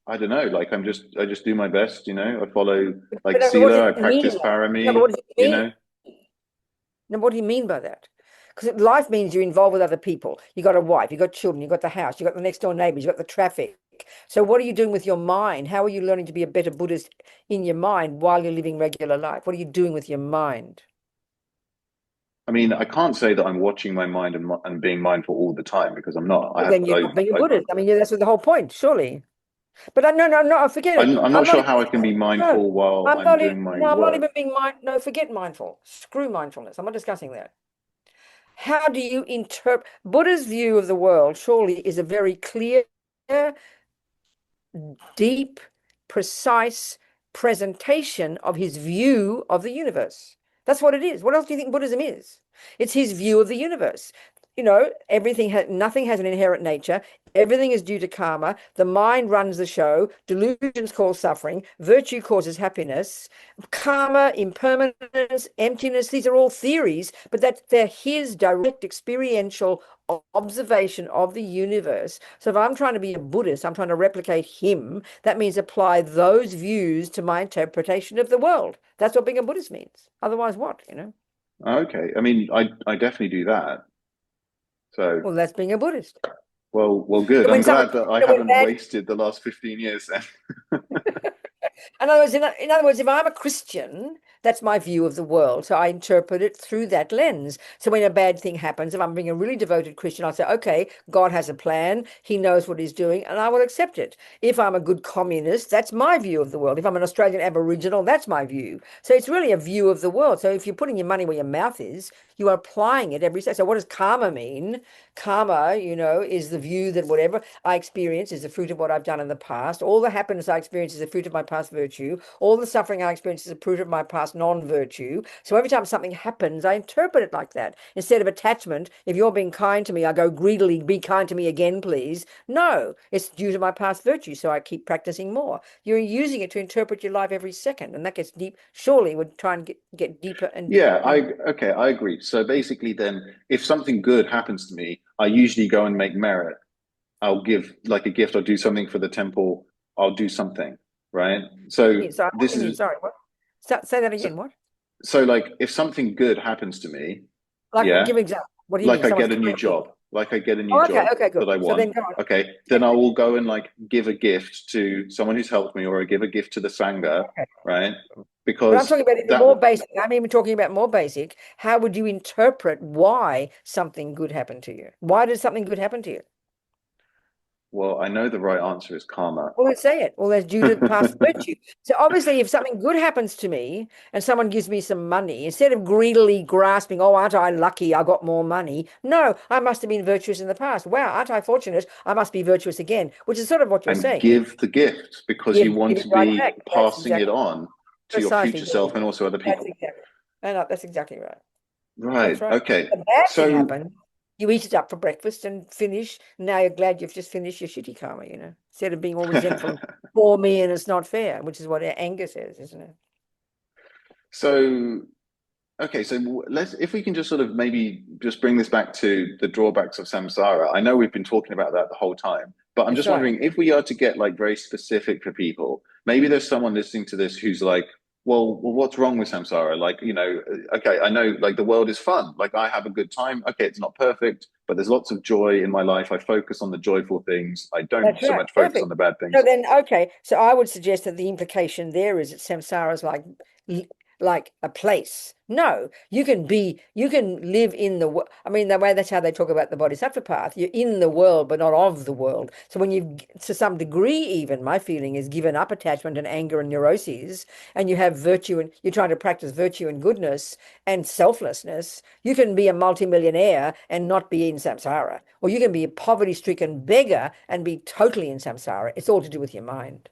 I don't know. Like I just do my best, you know. I follow like But I mean, what does Sila, I it mean, practice though? No, but parami, what does it you mean? know. Now, what do you mean by that? Because life means you're involved with other people. You got a wife, you got children, you got the house, you got the next door neighbors, you got the traffic. So, what are you doing with your mind? How are you learning to be a better Buddhist in your mind while you're living regular life? What are you doing with your mind? I mean, I can't say that I'm watching my mind and being mindful all the time because I'm not. I Well, have then you're not being a Buddhist. I mean, yeah, that's the whole point, surely. But no, forget it. I'm I'm not not sure even. how I can be No, mindful while I'm I'm not. doing my No, I'm not work. even being mind. No, forget mindful. Screw mindfulness. I'm not discussing that. How do you interpret Buddha's view of the world? Surely is a very clear, deep, precise presentation of his view of the universe. That's what it is. What else do you think Buddhism is? It's his view of the universe. Nothing has an inherent nature. Everything is due to karma. The mind runs the show. Delusions cause suffering. Virtue causes happiness. Karma, impermanence, emptiness, these are all theories, but they're his direct experiential observation of the universe. So if I'm trying to be a Buddhist, I'm trying to replicate him. That means apply those views to my interpretation of the world. That's what being a Buddhist means. Otherwise, what? Okay, I mean, I definitely do that. So, Well, that's being a Buddhist. well, good. So I'm when someone, glad that I when haven't bad wasted the last 15 years then. in other words, if I'm a Christian, that's my view of the world. So I interpret it through that lens. So when a bad thing happens, if I'm being a really devoted Christian, I'll say, okay, God has a plan. He knows what he's doing, and I will accept it. If I'm a good communist, that's my view of the world. If I'm an Australian Aboriginal, that's my view. So it's really a view of the world. So if you're putting your money where your mouth is, you are applying it every day. So what does karma mean? Karma, is the view that whatever I experience is the fruit of what I've done in the past. All the happiness I experience is the fruit of my past virtue. All the suffering I experience is the fruit of my past non-virtue. So every time something happens, I interpret it like that. Instead of attachment, if you're being kind to me, I go greedily, be kind to me again, please. No, it's due to my past virtue. So I keep practicing more. You're using it to interpret your life every second. And that gets deep. Surely we're trying to get deeper and Yeah, deeper. I agree. So basically then if something good happens to me, I usually go and make merit. I'll give like a gift, I'll do something for the temple, I'll do something, right? So Sorry, what this do you mean? is Sorry, what? Say that so, again. What? so like if something good happens to me, Like, yeah, give an example. What do you like mean? I Someone's get a new kind to you. job, like I get a new Oh, okay, job okay, good. that I So want. then go on. Okay, Yeah, then I will go and like give a gift to someone who's helped me, or I give a gift to the sangha, okay. right? But I'm Because talking about even that more basic. I'm even talking about more basic. How would you interpret why something good happened to you? Why did something good happen to you? well, I know the right answer is karma. Well, let's say it. Well, that's due to past virtue. So obviously, if something good happens to me and someone gives me some money, instead of greedily grasping, oh, aren't I lucky? I got more money. No, I must have been virtuous in the past. Wow, aren't I fortunate? I must be virtuous again, which is sort of what you're And saying. give the gift because you Give want it to right be back. That's passing it exactly on to your precisely. future self and also other That's people. exactly. No, that's exactly right. Right. That's right. Okay. A bad thing So, happened. You eat it up for breakfast and finish. Now you're glad you've just finished your shitty karma. Instead of being all resentful and poor me and it's not fair, which is what anger says, isn't it? so okay. So let's, if we can just sort of maybe just bring this back to the drawbacks of samsara. I know we've been talking about that the whole time, but I'm That's just right. wondering if we are to get like very specific for people, maybe there's someone listening to this who's like well, what's wrong with samsara? Like, okay, I know like the world is fun. Like I have a good time. Okay, it's not perfect, but there's lots of joy in my life. I focus on the joyful things. I don't That's so right. much focus on Perfect. the bad So things. then, okay. So I would suggest that the implication there is that samsara is l- like a place. No, you can live in the world. I mean, the way that's how they talk about the bodhisattva path. You're in the world, but not of the world. So when you've, to some degree, even my feeling is given up attachment and anger and neuroses, and you have virtue and you're trying to practice virtue and goodness and selflessness, you can be a multimillionaire and not be in samsara. Or you can be a poverty-stricken beggar and be totally in samsara. It's all to do with your mind.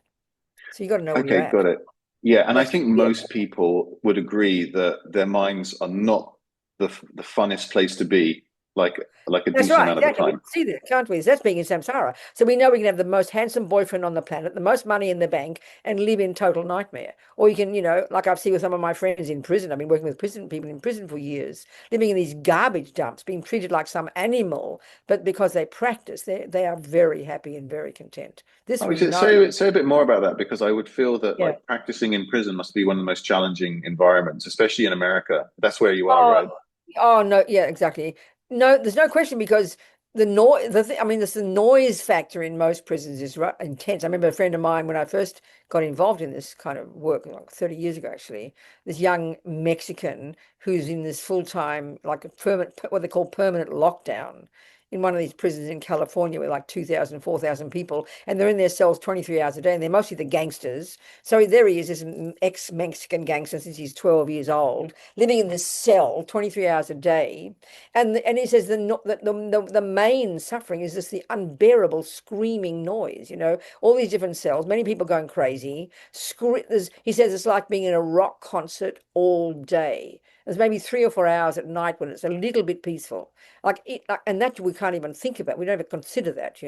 So you got to know where you're Okay, at. got it. Yeah, and I That's think yeah. most people would agree that their minds are not the funnest place to be, like a That's decent right, amount of the exactly. We time. can see that, can't we? That's being in samsara. So we know we can have the most handsome boyfriend on the planet, the most money in the bank, and live in total nightmare. Or you can, like I've seen with some of my friends in prison. I've been working with prison people in prison for years, living in these garbage dumps, being treated like some animal, but because they practice, they are very happy and very content. This Oh, we is it know. say a bit more about that because I would feel that Yeah. like practicing in prison must be one of the most challenging environments, especially in America. That's where you are, Oh, right? oh no, yeah, exactly. No, there's no question because the noise, I mean, the noise factor in most prisons is intense. I remember a friend of mine when I first got involved in this kind of work, like 30 years ago, actually, this young Mexican who's in this full-time, like a permanent, what they call permanent lockdown in one of these prisons in California with like 2,000, 4,000 people, and they're in their cells 23 hours a day, and they're mostly the gangsters. So there he is, this ex-Mexican gangster since he's 12 years old living in this cell 23 hours a day. And he says the main suffering is just the unbearable screaming noise, all these different cells, many people going crazy. He says it's like being in a rock concert all day. There's maybe 3 or 4 hours at night when it's a little bit peaceful. And that we can't even think about. We don't even consider that.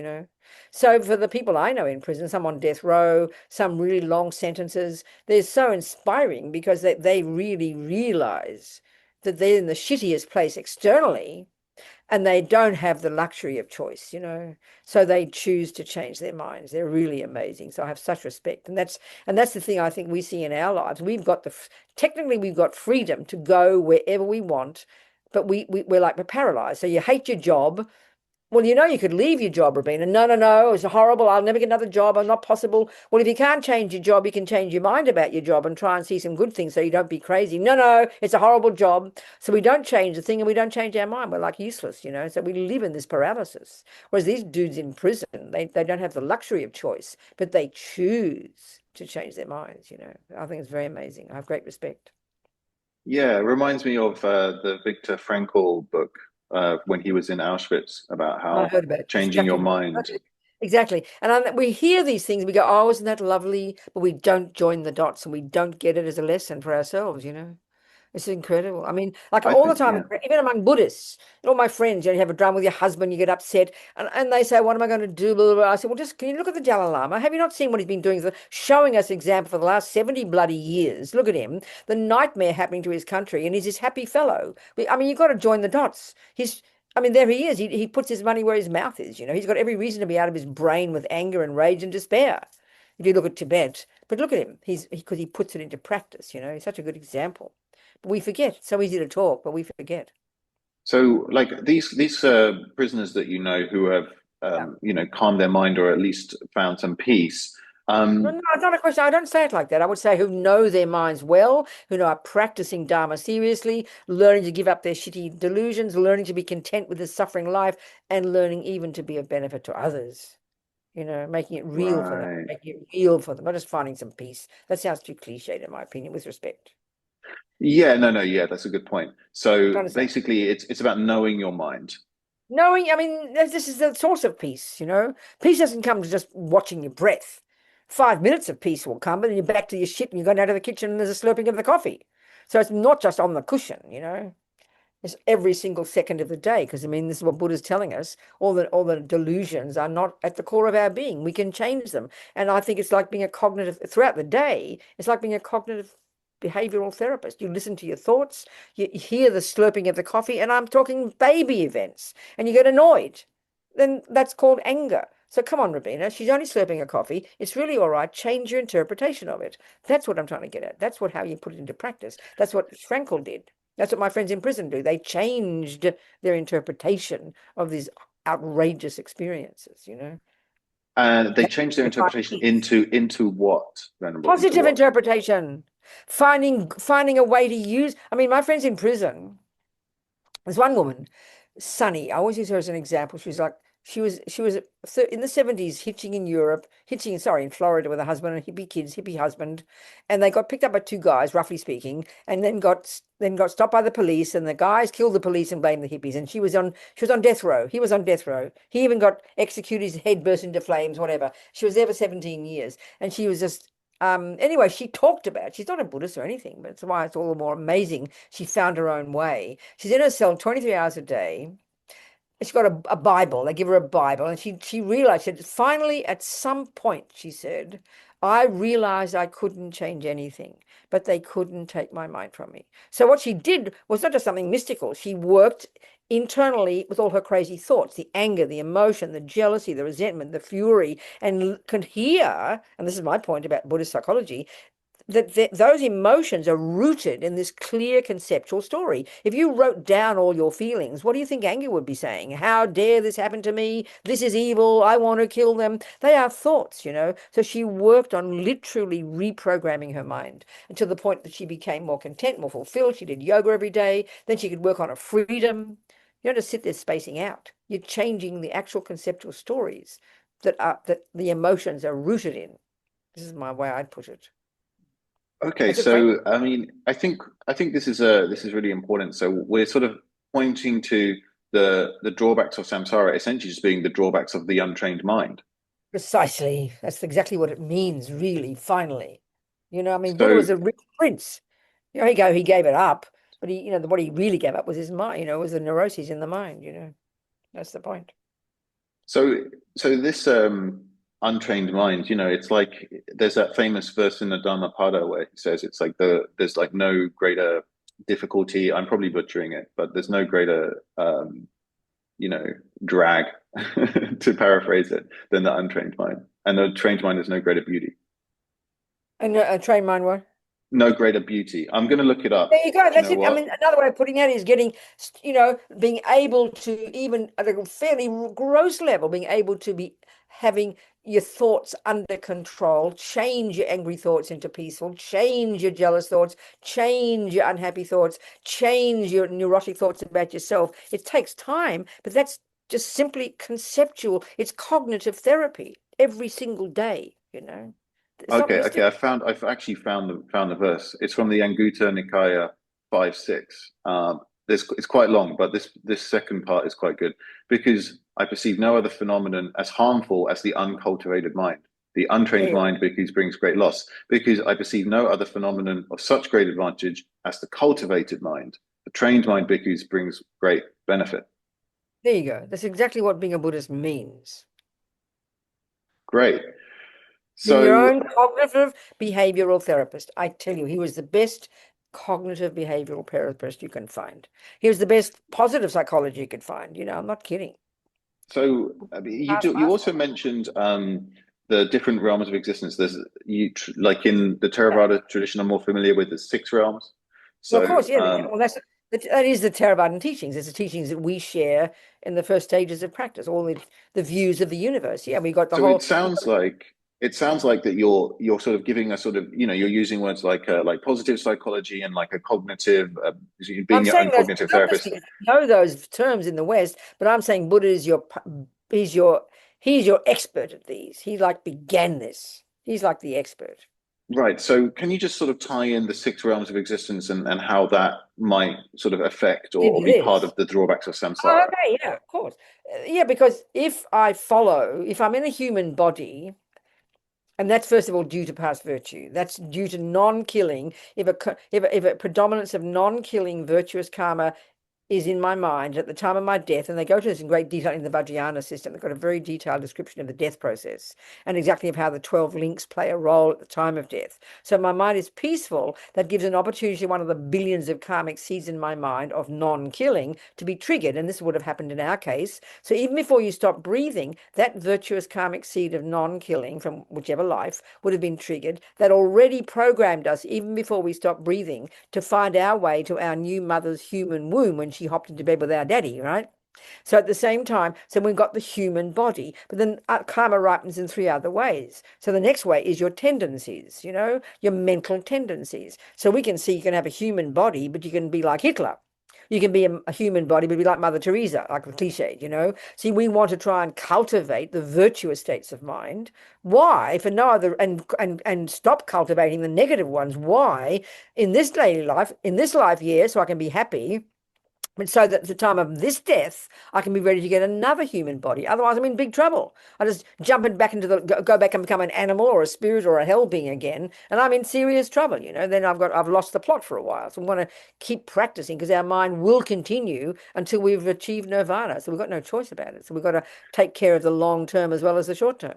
So for the people I know in prison, some on death row, some really long sentences, they're so inspiring because they really realize that they're in the shittiest place externally and they don't have the luxury of choice. So they choose to change their minds. They're really amazing. So I have such respect. And that's the thing I think we see in our lives. Technically we've got freedom to go wherever we want, but we're paralyzed. So you hate your job. Well, you could leave your job, Rabina. No, no, no, it's horrible. I'll never get another job. I'm not possible. Well, if you can't change your job, you can change your mind about your job and try and see some good things so you don't be crazy. No, no, it's a horrible job. So we don't change the thing and we don't change our mind. We're like useless. So we live in this paralysis. Whereas these dudes in prison, they don't have the luxury of choice, but they choose to change their minds. I think it's very amazing. I have great respect. Yeah, it reminds me of the Viktor Frankl book when he was in Auschwitz about I how heard about it. changing your Exactly. mind. Exactly. And we hear these things, we go, oh, isn't that lovely? But we don't join the dots and we don't get it as a lesson for ourselves. It's incredible. I mean, like I all the think, time, yeah. even among Buddhists, all my friends, you have a drama with your husband, you get upset, and they say, what am I going to do? Blah, blah, blah. I said, well, just can you look at the Dalai Lama? Have you not seen what he's been doing showing us example for the last 70 bloody years? Look at him, the nightmare happening to his country, and he's this happy fellow. I mean, you've got to join the dots. I mean, there he is. He puts his money where his mouth is. He's got every reason to be out of his brain with anger and rage and despair. If you look at Tibet, but look at him. Because he puts it into practice. He's such a good example. But we forget. It's so easy to talk, but we forget. So, like these prisoners that you know who have Yeah. calmed their mind or at least found some peace. No, Um, no, it's not a question. I don't say it like that. I would say who know their minds well, who are practicing Dharma seriously, learning to give up their shitty delusions, learning to be content with this suffering life, and learning even to be of benefit to others. Making it real for them, right. making it real for them, not just finding some peace. That sounds too cliched, in my opinion, with respect. Yeah, no, yeah, that's a good point. Do So you understand? basically, it's about knowing your mind. Knowing, I mean, this is the source of peace. Peace doesn't come to just watching your breath. 5 minutes of peace will come, but then you're back to your shit and you go down to the kitchen and there's a slurping of the coffee. So it's not just on the cushion. It's every single second of the day. Because I mean, this is what Buddha's telling us. All the delusions are not at the core of our being. We can change them. And I think it's like being a cognitive throughout the day. It's like being a cognitive behavioral therapist. You listen to your thoughts, you hear the slurping of the coffee, and I'm talking baby events, and you get annoyed. Then that's called anger. So come on, Robina, she's only slurping a coffee. It's really all right. Change your interpretation of it. That's what I'm trying to get at. That's what how you put it into practice. That's what Frankel did. That's what my friends in prison do. They changed their interpretation of these outrageous experiences, you know. And they That's changed their the find interpretation peace. into what, Venerable? Into Positive what? interpretation. Finding a way to use. I mean, my friends in prison. There's one woman, Sunny. I always use her as an example. She was in the 70s hitching in Europe, hitching, sorry, in Florida with a husband and hippie kids, hippie husband, and they got picked up by two guys, roughly speaking, and then got stopped by the police, and the guys killed the police and blamed the hippies. And she was on death row. He was on death row. He even got executed. His head burst into flames. Whatever. She was there for 17 years, and she was just. Anyway, she talked about, she's not a Buddhist or anything, but it's why it's all the more amazing. She found her own way. She's in her cell 23 hours a day. She's got a Bible. They give her a Bible, and she realized that finally, at some point, she said, I realized I couldn't change anything, but they couldn't take my mind from me. So what she did was not just something mystical. She worked internally with all her crazy thoughts, the anger, the emotion, the jealousy, the resentment, the fury, and could hear, and this is my point about Buddhist psychology, that those emotions are rooted in this clear conceptual story. If you wrote down all your feelings, what do you think anger would be saying? How dare this happen to me? This is evil. I want to kill them. They are thoughts, you know. So she worked on literally reprogramming her mind until the point that she became more content, more fulfilled. She did yoga every day. Then she could work on her freedom. You don't just sit there spacing out. You're changing the actual conceptual stories that the emotions are rooted in. This is my way I'd put it. Okay, It's a great. so I mean, I think this is really important. So we're sort of pointing to the drawbacks of samsara, essentially just being the drawbacks of the untrained mind. Precisely. That's exactly what it means, really, finally. I mean, Buddha So was a rich prince. He gave it up, but what he really gave up was his mind, was the neuroses in the mind. That's the point. so so this untrained mind, it's like there's that famous verse in the Dhammapada where he says it's like there's like no greater difficulty. I'm probably butchering it, but there's no greater you know, drag, to paraphrase it, than the untrained mind. And the trained mind is no greater beauty. And a trained mind what? No greater beauty. I'm going to look it up. There you go. Do you That's know it. I what? mean, another way of putting that is getting, being able to, even at a fairly gross level, being able to be having your thoughts under control, change your angry thoughts into peaceful, change your jealous thoughts, change your unhappy thoughts, change your neurotic thoughts about yourself. It takes time, but that's just simply conceptual. It's cognitive therapy every single day. It's not Okay. mystical. I've actually found the verse. It's from the Anguttara Nikaya 5-6. It's quite long, but this second part is quite good because I perceive no other phenomenon as harmful as the uncultivated mind. The There untrained you mind because brings great loss. Because I perceive no other phenomenon of such great advantage as the cultivated mind. The trained mind because brings great benefit. There you go. That's exactly what being a Buddhist means. Great. Being your So own cognitive behavioral therapist. I tell you, he was the best cognitive behavioral therapist you can find. He was the best positive psychology you could find. I'm not kidding. I mean, Fast, you fast. also mentioned the different realms of existence. There's like in the Yeah. Theravada tradition, I'm more familiar with the six realms. Well, of So course, yeah. Well, that is the Theravadan teachings. It's the teachings that we share in the first stages of practice, all the views of the universe. Yeah, we got the so whole. it sounds like that you're sort of giving a sort of you're using words like positive psychology and like a cognitive I'm being your saying own those cognitive not just therapist. because we know those terms in the West, but I'm saying Buddha is he's your he's your expert at these. He like began this. He's like the expert. Right. So can you just sort of tie in the six realms of existence and how that might sort of affect or Into be part of this. the drawbacks of Oh, samsara? okay, yeah, of course. Yeah, because if I'm in a human body, and that's first of all due to past virtue. That's due to non-killing. If a predominance of non-killing virtuous karma is in my mind at the time of my death, and they go to this in great detail in the Vajrayana system. They've got a very detailed description of the death process and exactly of how the 12 links play a role at the time of death. So my mind is peaceful. That gives an opportunity to one of the billions of karmic seeds in my mind of non-killing to be triggered. And this would have happened in our case. So even before you stop breathing, that virtuous karmic seed of non-killing from whichever life would have been triggered. That already programmed us, even before we stopped breathing, to find our way to our new mother's human womb when she hopped into bed with our daddy, right? So at the same time, so we've got the human body, but then karma ripens in three other ways. So the next way is your tendencies, your mental tendencies. So we can see you can have a human body, but you can be like Hitler. You can be a human body, but be like Mother Teresa, like the cliche. See, we want to try and cultivate the virtuous states of mind. Why? For no other, and stop cultivating the negative ones. Why? In this daily life, in this life, yeah, so I can be happy. But so that at the time of this death, I can be ready to get another human body. Otherwise, I'm in big trouble. I just jump back into go back and become an animal or a spirit or a hell being again, and I'm in serious trouble. Then I've lost the plot for a while. So we want to keep practicing because our mind will continue until we've achieved nirvana. So we've got no choice about it. So we've got to take care of the long term as well as the short term.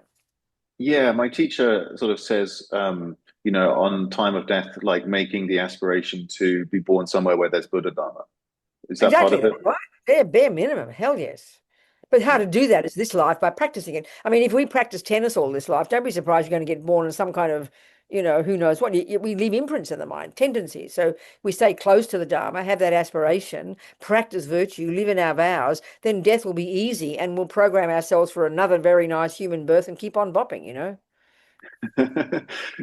Yeah, my teacher sort of says, on time of death, like making the aspiration to be born somewhere where there's Buddha Dharma. Is that part Exactly. of it? Right. Bare minimum. Hell yes. But how to do that is this life by practicing it. I mean, if we practice tennis all this life, don't be surprised you're going to get born in some kind of, who knows what. We leave imprints in the mind, tendencies. So we stay close to the Dharma, have that aspiration, practice virtue, live in our vows, then death will be easy and we'll program ourselves for another very nice human birth and keep on bopping.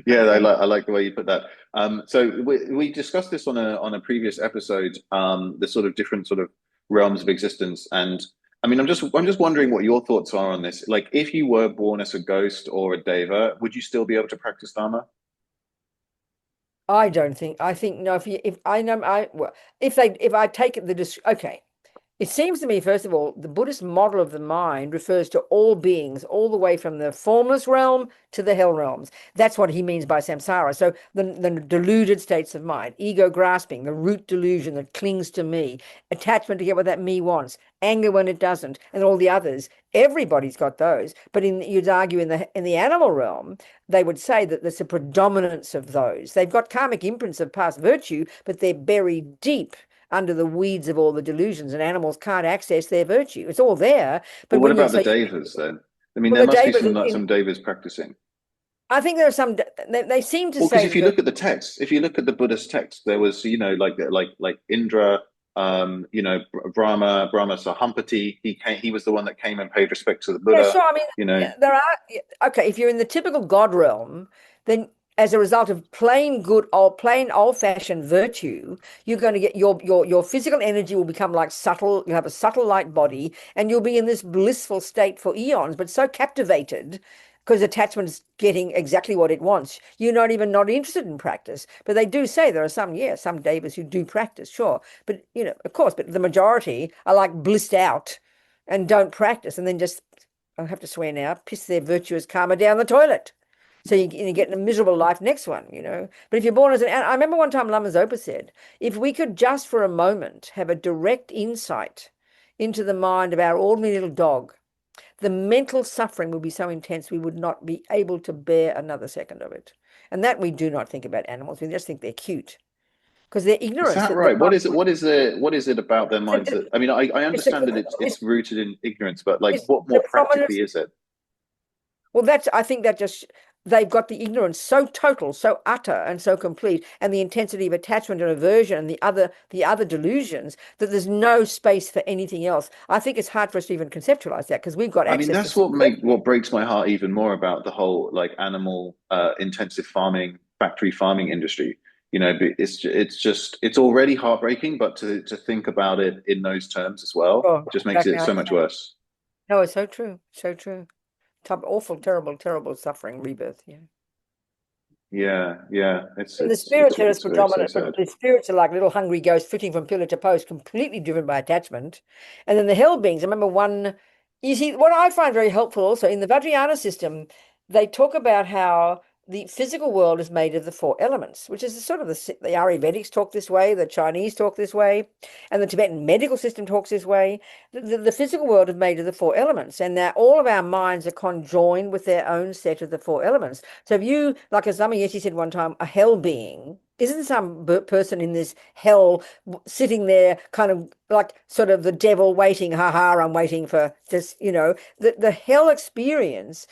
Yeah, I like the way you put that. So we discussed this on a previous episode, the sort of different sort of realms of existence, and I mean, I'm just wondering what your thoughts are on this. Like, if you were born as a ghost or a deva, would you still be able to practice Dharma? I don't think, I think, no, if I know, well, if I take it, okay. It seems to me, first of all, the Buddhist model of the mind refers to all beings, all the way from the formless realm to the hell realms. That's what he means by samsara. So the deluded states of mind, ego grasping, the root delusion that clings to me, attachment to get what that me wants, anger when it doesn't, and all the others. Everybody's got those. But you'd argue in the animal realm, they would say that there's a predominance of those. They've got karmic imprints of past virtue, but they're buried deep under the weeds of all the delusions, and animals can't access their virtue. It's all there. Well, But what when you about the say, devas then? I mean, well, there the must be David, some devas practicing. I think there are some, they seem to Well, because say if that you look at the text, if you look at the Buddhist text, there was, like Indra, Brahma Sahampati. He was the one that came and paid respect to the yeah, Buddha. sure. I mean, You know, yeah, there are, yeah, okay, if you're in the typical God realm, then as a result of plain old-fashioned virtue, you're going to get your physical energy will become like subtle. You have a subtle light body, and you'll be in this blissful state for eons, but so captivated because attachment is getting exactly what it wants. You're not interested in practice. But they do say there are some devas who do practice, sure. But of course, but the majority are like blissed out and don't practice and then just I have to swear now, piss their virtuous karma down the toilet. So you get a miserable life next one. But if you're born as I remember one time Lama Zopa said, if we could just for a moment have a direct insight into the mind of our ordinary little dog, the mental suffering would be so intense we would not be able to bear another second of it. And that we do not think about animals. We just think they're cute because their is ignorance that that right? What is it? What is it about their minds that? I mean, I it's a, understand that it's rooted in ignorance, but like, it's what the more prominence. practically is it? Well, I think that just they've got the ignorance so total, so utter, and so complete, and the intensity of attachment and aversion and the other delusions that there's no space for anything else. I think it's hard for us to even conceptualize that because we've got I mean, access to that's so what breaks my heart even more about the whole like animal intensive farming, factory farming industry. It's already heartbreaking, but to think about it in those terms as well oh, just makes exactly. it I so much understand. worse. No, it's so true, so true. Awful, terrible, terrible suffering, rebirth. Yeah. Yeah, yeah. It's And the it's spirits it's are as it's very so predominant, but sad. the spirits are like little hungry ghosts flitting from pillar to post, completely driven by attachment. And then the hell beings, I remember one, you see, what I find very helpful also in the Vajrayana system, they talk about how the physical world is made of the four elements, which is sort of the Ayurvedics talk this way, the Chinese talk this way, and the Tibetan medical system talks this way. The physical world is made of the four elements, and now all of our minds are conjoined with their own set of the four elements. So if you, like as Lama Yeti said one time, a hell being, isn't some person in this hell sitting there kind of like sort of the devil waiting, ha ha, I'm waiting for this, the hell experience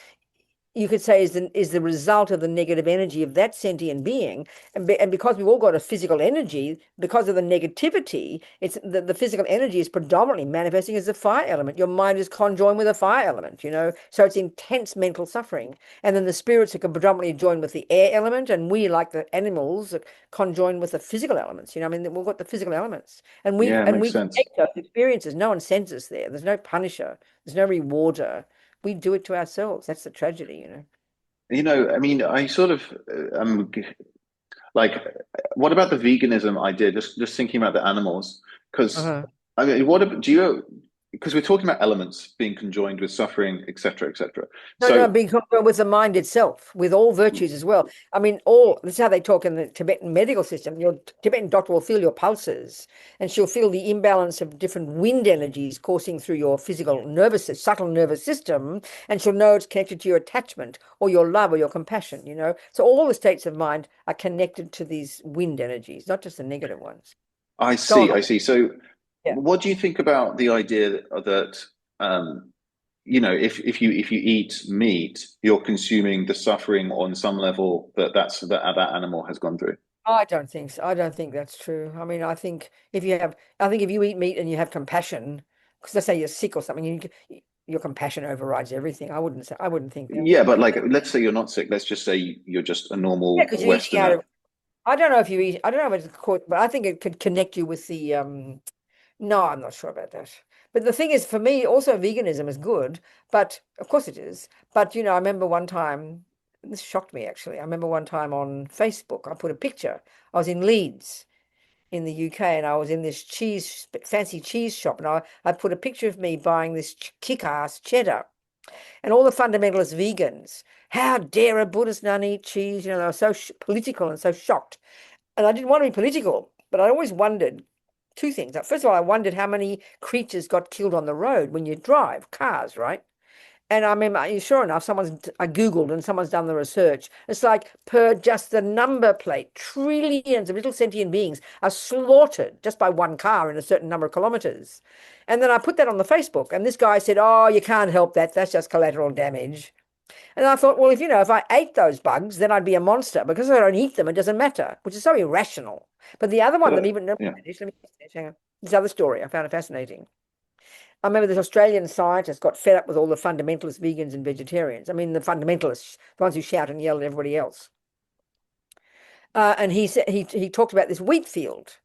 you could say is the result of the negative energy of that sentient being, and because we've all got a physical energy, because of the negativity, it's the physical energy is predominantly manifesting as the fire element. Your mind is conjoined with a fire element, so it's intense mental suffering. And then the spirits are predominantly joined with the air element, and we, like the animals, are conjoined with the physical elements. I mean, we've got the physical elements, and we Yeah, it and makes we sense. create those experiences. No one sends us there. There's no punisher. There's no rewarder. We do it to ourselves. That's the tragedy. I mean, I sort of like, what about the veganism idea? Just thinking about the animals, because Uh-huh. I mean, do you? Because we're talking about elements being conjoined with suffering, etc., etc. No, no, So being concerned with the mind itself, with all virtues as well. I mean, this is how they talk in the Tibetan medical system. Your Tibetan doctor will feel your pulses, and she'll feel the imbalance of different wind energies coursing through your physical subtle nervous system, and she'll know it's connected to your attachment or your love or your compassion. So all the states of mind are connected to these wind energies, not just the negative ones. I Go on. see, I see. So, Yeah. what do you think about the idea that um, if you eat meat, you're consuming the suffering on some level that animal has gone through? I don't think so. I don't think that's true. I mean, I think if you eat meat and you have compassion, because let's say you're sick or something, your compassion overrides everything. I wouldn't think that. Yeah, but like, let's say you're not sick. Let's just say you're just a Yeah, normal because you're eating out Westerner. of, I don't know if it's caught, but I think it could connect you with no, I'm not sure about that. But the thing is, for me, also veganism is good, but of course it is. But I remember one time, this shocked me actually. I remember one time on Facebook, I put a picture. I was in Leeds in the UK, and I was in this fancy cheese shop, and I put a picture of me buying this kick-ass cheddar, and all the fundamentalist vegans, how dare a Buddhist nun eat cheese? They were so political and so shocked. And I didn't want to be political, but I always wondered two things. First of all, I wondered how many creatures got killed on the road when you drive cars, right? And I remember, sure enough, I Googled and someone's done the research. It's like per just the number plate, trillions of little sentient beings are slaughtered just by one car in a certain number of kilometers. And then I put that on the Facebook, and this guy said, "Oh, you can't help that. That's just collateral damage." And I thought, well, if I ate those bugs, then I'd be a monster. Because I don't eat them, it doesn't matter, which is so irrational. But the other one that even, let Yeah, me finish, hang on. This other story I found it fascinating. I remember this Australian scientist got fed up with all the fundamentalist vegans and vegetarians. I mean, the fundamentalists, the ones who shout and yell at everybody else. And he said he talked about this wheat field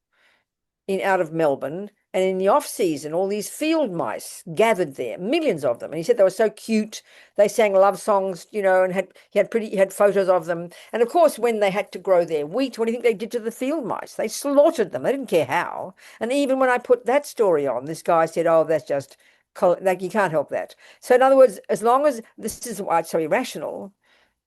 in out of Melbourne, and in the off season, all these field mice gathered there, millions of them. And he said they were so cute. They sang love songs, and he had photos of them. And of course, when they had to grow their wheat, what do you think they did to the field mice? They slaughtered them. They didn't care how. And even when I put that story on, this guy said, "Oh, that's just like you can't help that." So in other words, as long as this is why it's so irrational,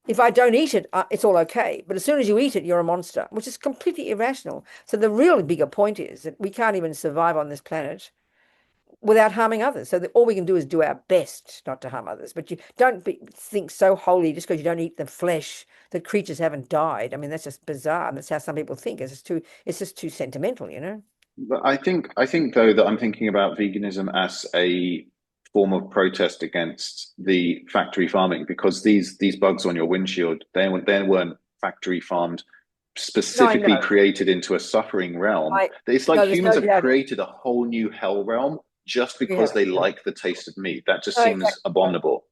if I don't eat it, it's all okay. But as soon as you eat it, you're a monster, which is completely irrational. So the real bigger point is that we can't even survive on this planet without harming others. So that all we can do is do our best not to harm others. But you don't think so wholly just because you don't eat the flesh that creatures haven't died. I mean, that's just bizarre. And that's how some people think. It's just too sentimental. but I think though that I'm thinking about veganism as a form of protest against the factory farming because these bugs on your windshield they weren't factory farmed No, I specifically know. created into a suffering realm. I It's like no, there's humans no have doubt. created a whole new hell realm just We because have. they like the taste of meat. That just No, seems exactly. abominable.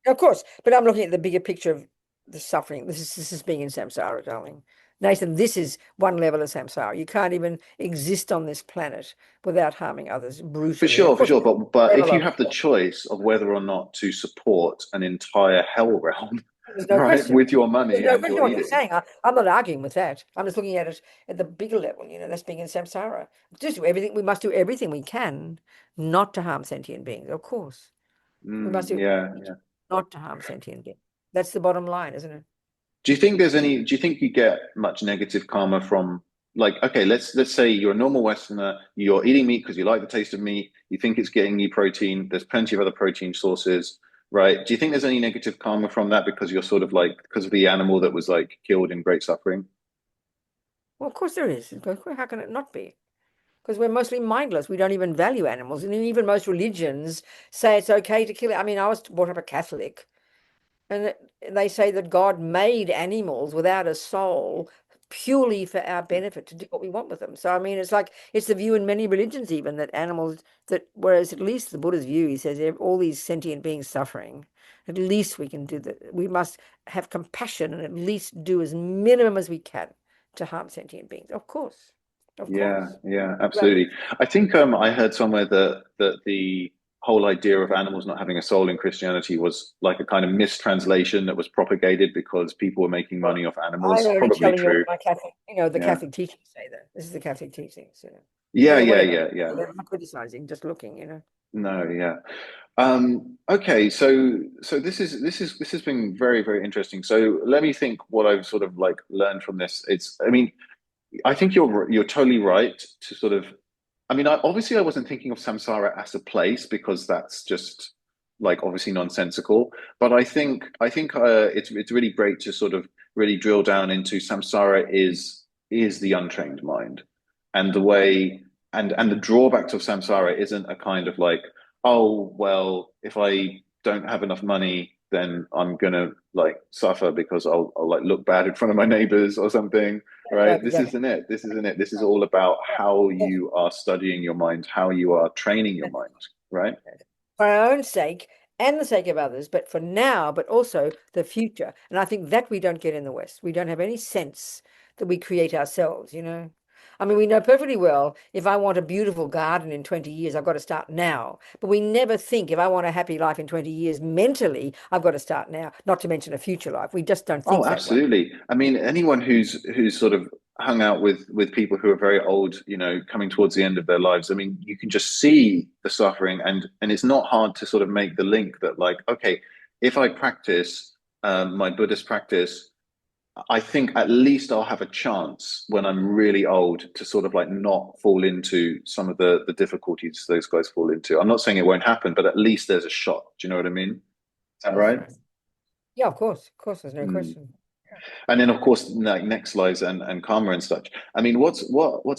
Of course, but I'm looking at the bigger picture of the suffering. This is being in samsara, darling. Nathan, this is one level of samsara. You can't even exist on this planet without harming others brutally. And of For course, sure. But if level you of have the choice of whether or not to support an entire hell realm, there's no right, question. with your There's money no and question your what you're eating, saying. I'm not arguing with that. I'm just looking at it at the bigger level. That's being in samsara. Just do everything. We must do everything we can not to harm sentient beings. Of course, we must do yeah, everything yeah. not to harm sentient beings. That's the bottom line, isn't it? Do you think there's any, do you think you get much negative karma from like, okay, let's say you're a normal Westerner, you're eating meat because you like the taste of meat, you think it's getting you protein, there's plenty of other protein sources, right? Do you think there's any negative karma from that because you're sort of like because of the animal that was like killed in great suffering? Well, of course there is. How can it not be? Because we're mostly mindless. We don't even value animals. And even most religions say it's okay to kill it. I mean, I was brought up a Catholic, and they say that God made animals without a soul purely for our benefit to do what we want with them. So, I mean, it's like it's the view in many religions, even that animals, that whereas at least the Buddha's view, he says all these sentient beings suffering, at least we can do that. We must have compassion and at least do as minimum as we can to harm sentient beings. Of course. Of Yeah, course. yeah, Well, absolutely. I think I heard somewhere that the whole idea of animals not having a soul in Christianity was like a kind of mistranslation that was propagated because people were making well, money off I'm animals. only Probably telling you what true. my Catholic, the Yeah. Catholic teachings say that. This is the Catholic teachings, Yeah, But yeah, whatever. yeah, yeah. I'm not criticizing, just looking. No, yeah. Okay, so this has been very, very interesting. So let me think what I've sort of like learned from this. I mean, I think you're totally right to sort of. I mean, obviously, I wasn't thinking of samsara as a place because that's just like obviously nonsensical. But I think it's really great to sort of really drill down into samsara is the untrained mind, and the way and the drawbacks of samsara isn't a kind of like, oh well, if I don't have enough money, then I'm gonna like suffer because I'll like look bad in front of my neighbors or something, Yeah, right? This exactly. isn't it. This isn't it. This is all about how you are studying your mind, how you are training your mind, right? For our own sake and the sake of others, but for now, but also the future. And I think that we don't get in the West. We don't have any sense that we create ourselves. I mean, we know perfectly well if I want a beautiful garden in 20 years, I've got to start now. But we never think if I want a happy life in 20 years, mentally, I've got to start now, not to mention a future life. We just don't Oh, think that way. absolutely. I mean, anyone who's sort of hung out with people who are very old, coming towards the end of their lives, I mean, you can just see the suffering, and it's not hard to sort of make the link that like, okay, if I practice my Buddhist practice, I think at least I'll have a chance when I'm really old to sort of like not fall into some of the difficulties those guys fall into. I'm not saying it won't happen, but at least there's a shot. Do you know what I mean? Is that That's right? right. Yeah, of course. Of course, there's no Mm. question. Yeah. And then of course like next lives and karma and such. I mean, what's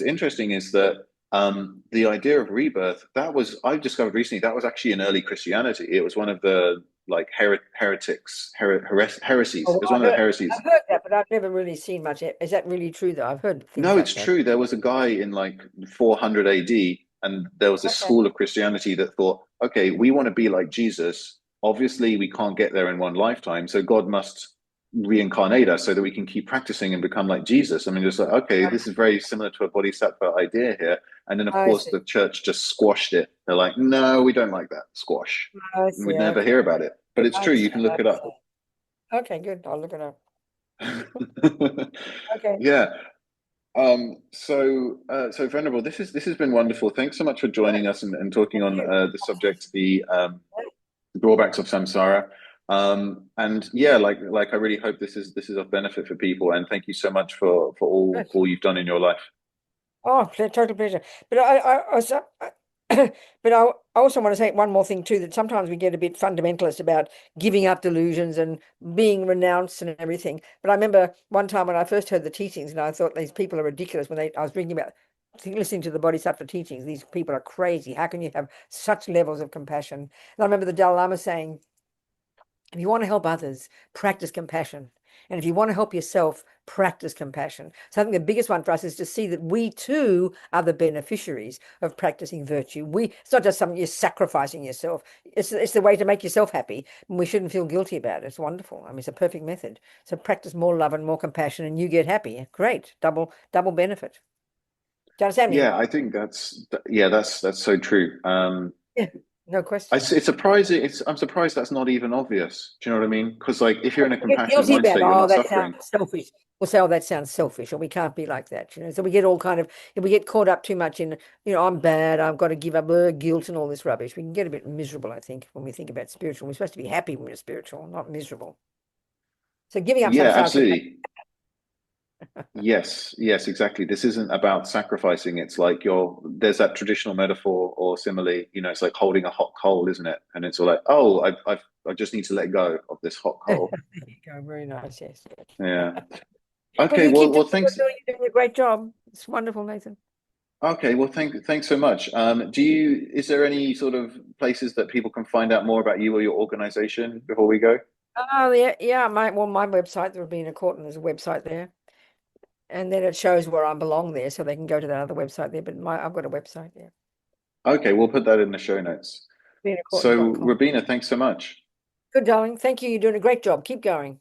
interesting is that the idea of rebirth that was I've discovered recently that was actually in early Christianity. It was one of the like heresies. Oh, It was one of the heresies. I've heard that, but I've never really seen much. Is that really true, though? I've heard things No, it's like that. true. There was a guy in like 400 AD, and there was this Okay. school of Christianity that thought, okay, we want to be like Jesus. Obviously, we can't get there in one lifetime, so God must reincarnate us so that we can keep practicing and become like Jesus. I mean, it's like, okay, this is very similar to a bodhisattva idea here. And then, of I course, see. the church just squashed it. They're like, no, we don't like that. Squash. I And see. we'd never Okay. hear about it. But it's I true. You understand. can I look it up. understand. Okay, good. I'll look it up. Okay. Yeah. So Venerable, this has been wonderful. Thanks so much for joining us and talking Thank on you. the subject, the drawbacks of samsara. And yeah, like I really hope this is of benefit for people. And thank you so much for Good. all you've done in your life. Oh, total pleasure. But I was, but I also want to say one more thing too, that sometimes we get a bit fundamentalist about giving up delusions and being renounced and everything. But I remember one time when I first heard the teachings, and I thought these people are ridiculous when I was reading about listening to the Bodhisattva teachings. These people are crazy. How can you have such levels of compassion? And I remember the Dalai Lama saying, if you want to help others, practice compassion. And if you want to help yourself, practice compassion. So I think the biggest one for us is to see that we too are the beneficiaries of practicing virtue. It's not just something you're sacrificing yourself. It's the way to make yourself happy. And we shouldn't feel guilty about it. It's wonderful. I mean, it's a perfect method. So practice more love and more compassion and you get happy. Great. Double benefit. Do you understand me? Yeah, I think that's so true. Yeah, no question. It's surprising. I'm surprised that's not even obvious. Do you know what I mean? Because like if you're in a We get compassionate guilty mind about, state, you're oh, not that sounds suffering. selfish. We'll say, oh, that sounds selfish, or we can't be like that. So we get all kind of, if we get caught up too much in, I'm bad, I've got to give up guilt and all this rubbish, we can get a bit miserable, I think, when we think about spiritual. We're supposed to be happy when we're spiritual, not miserable. So giving up Yeah, samsara could absolutely. Yes, yes, exactly. This isn't about sacrificing. It's like there's that traditional metaphor or simile, it's like holding a hot coal, isn't it? And it's all like, oh, I just need to let go of this hot there coal. you go. Very nice. Yes. Yeah. Well, Okay, you keep well, doing what thanks. you're doing. You're doing a great job. It's wonderful, Nathan. Okay, well, thanks so much. Is there any sort of places that people can find out more about you or your organization before we go? Oh, yeah, yeah. My website, the Robina Courtin, there's a website there, and then it shows where I belong there, so they can go to that other website there. But I've got a website there, Okay, we'll put that in the show notes. So, robinacourtin.com. Rabina, thanks so much. Good, darling. Thank you. You're doing a great job. Keep going.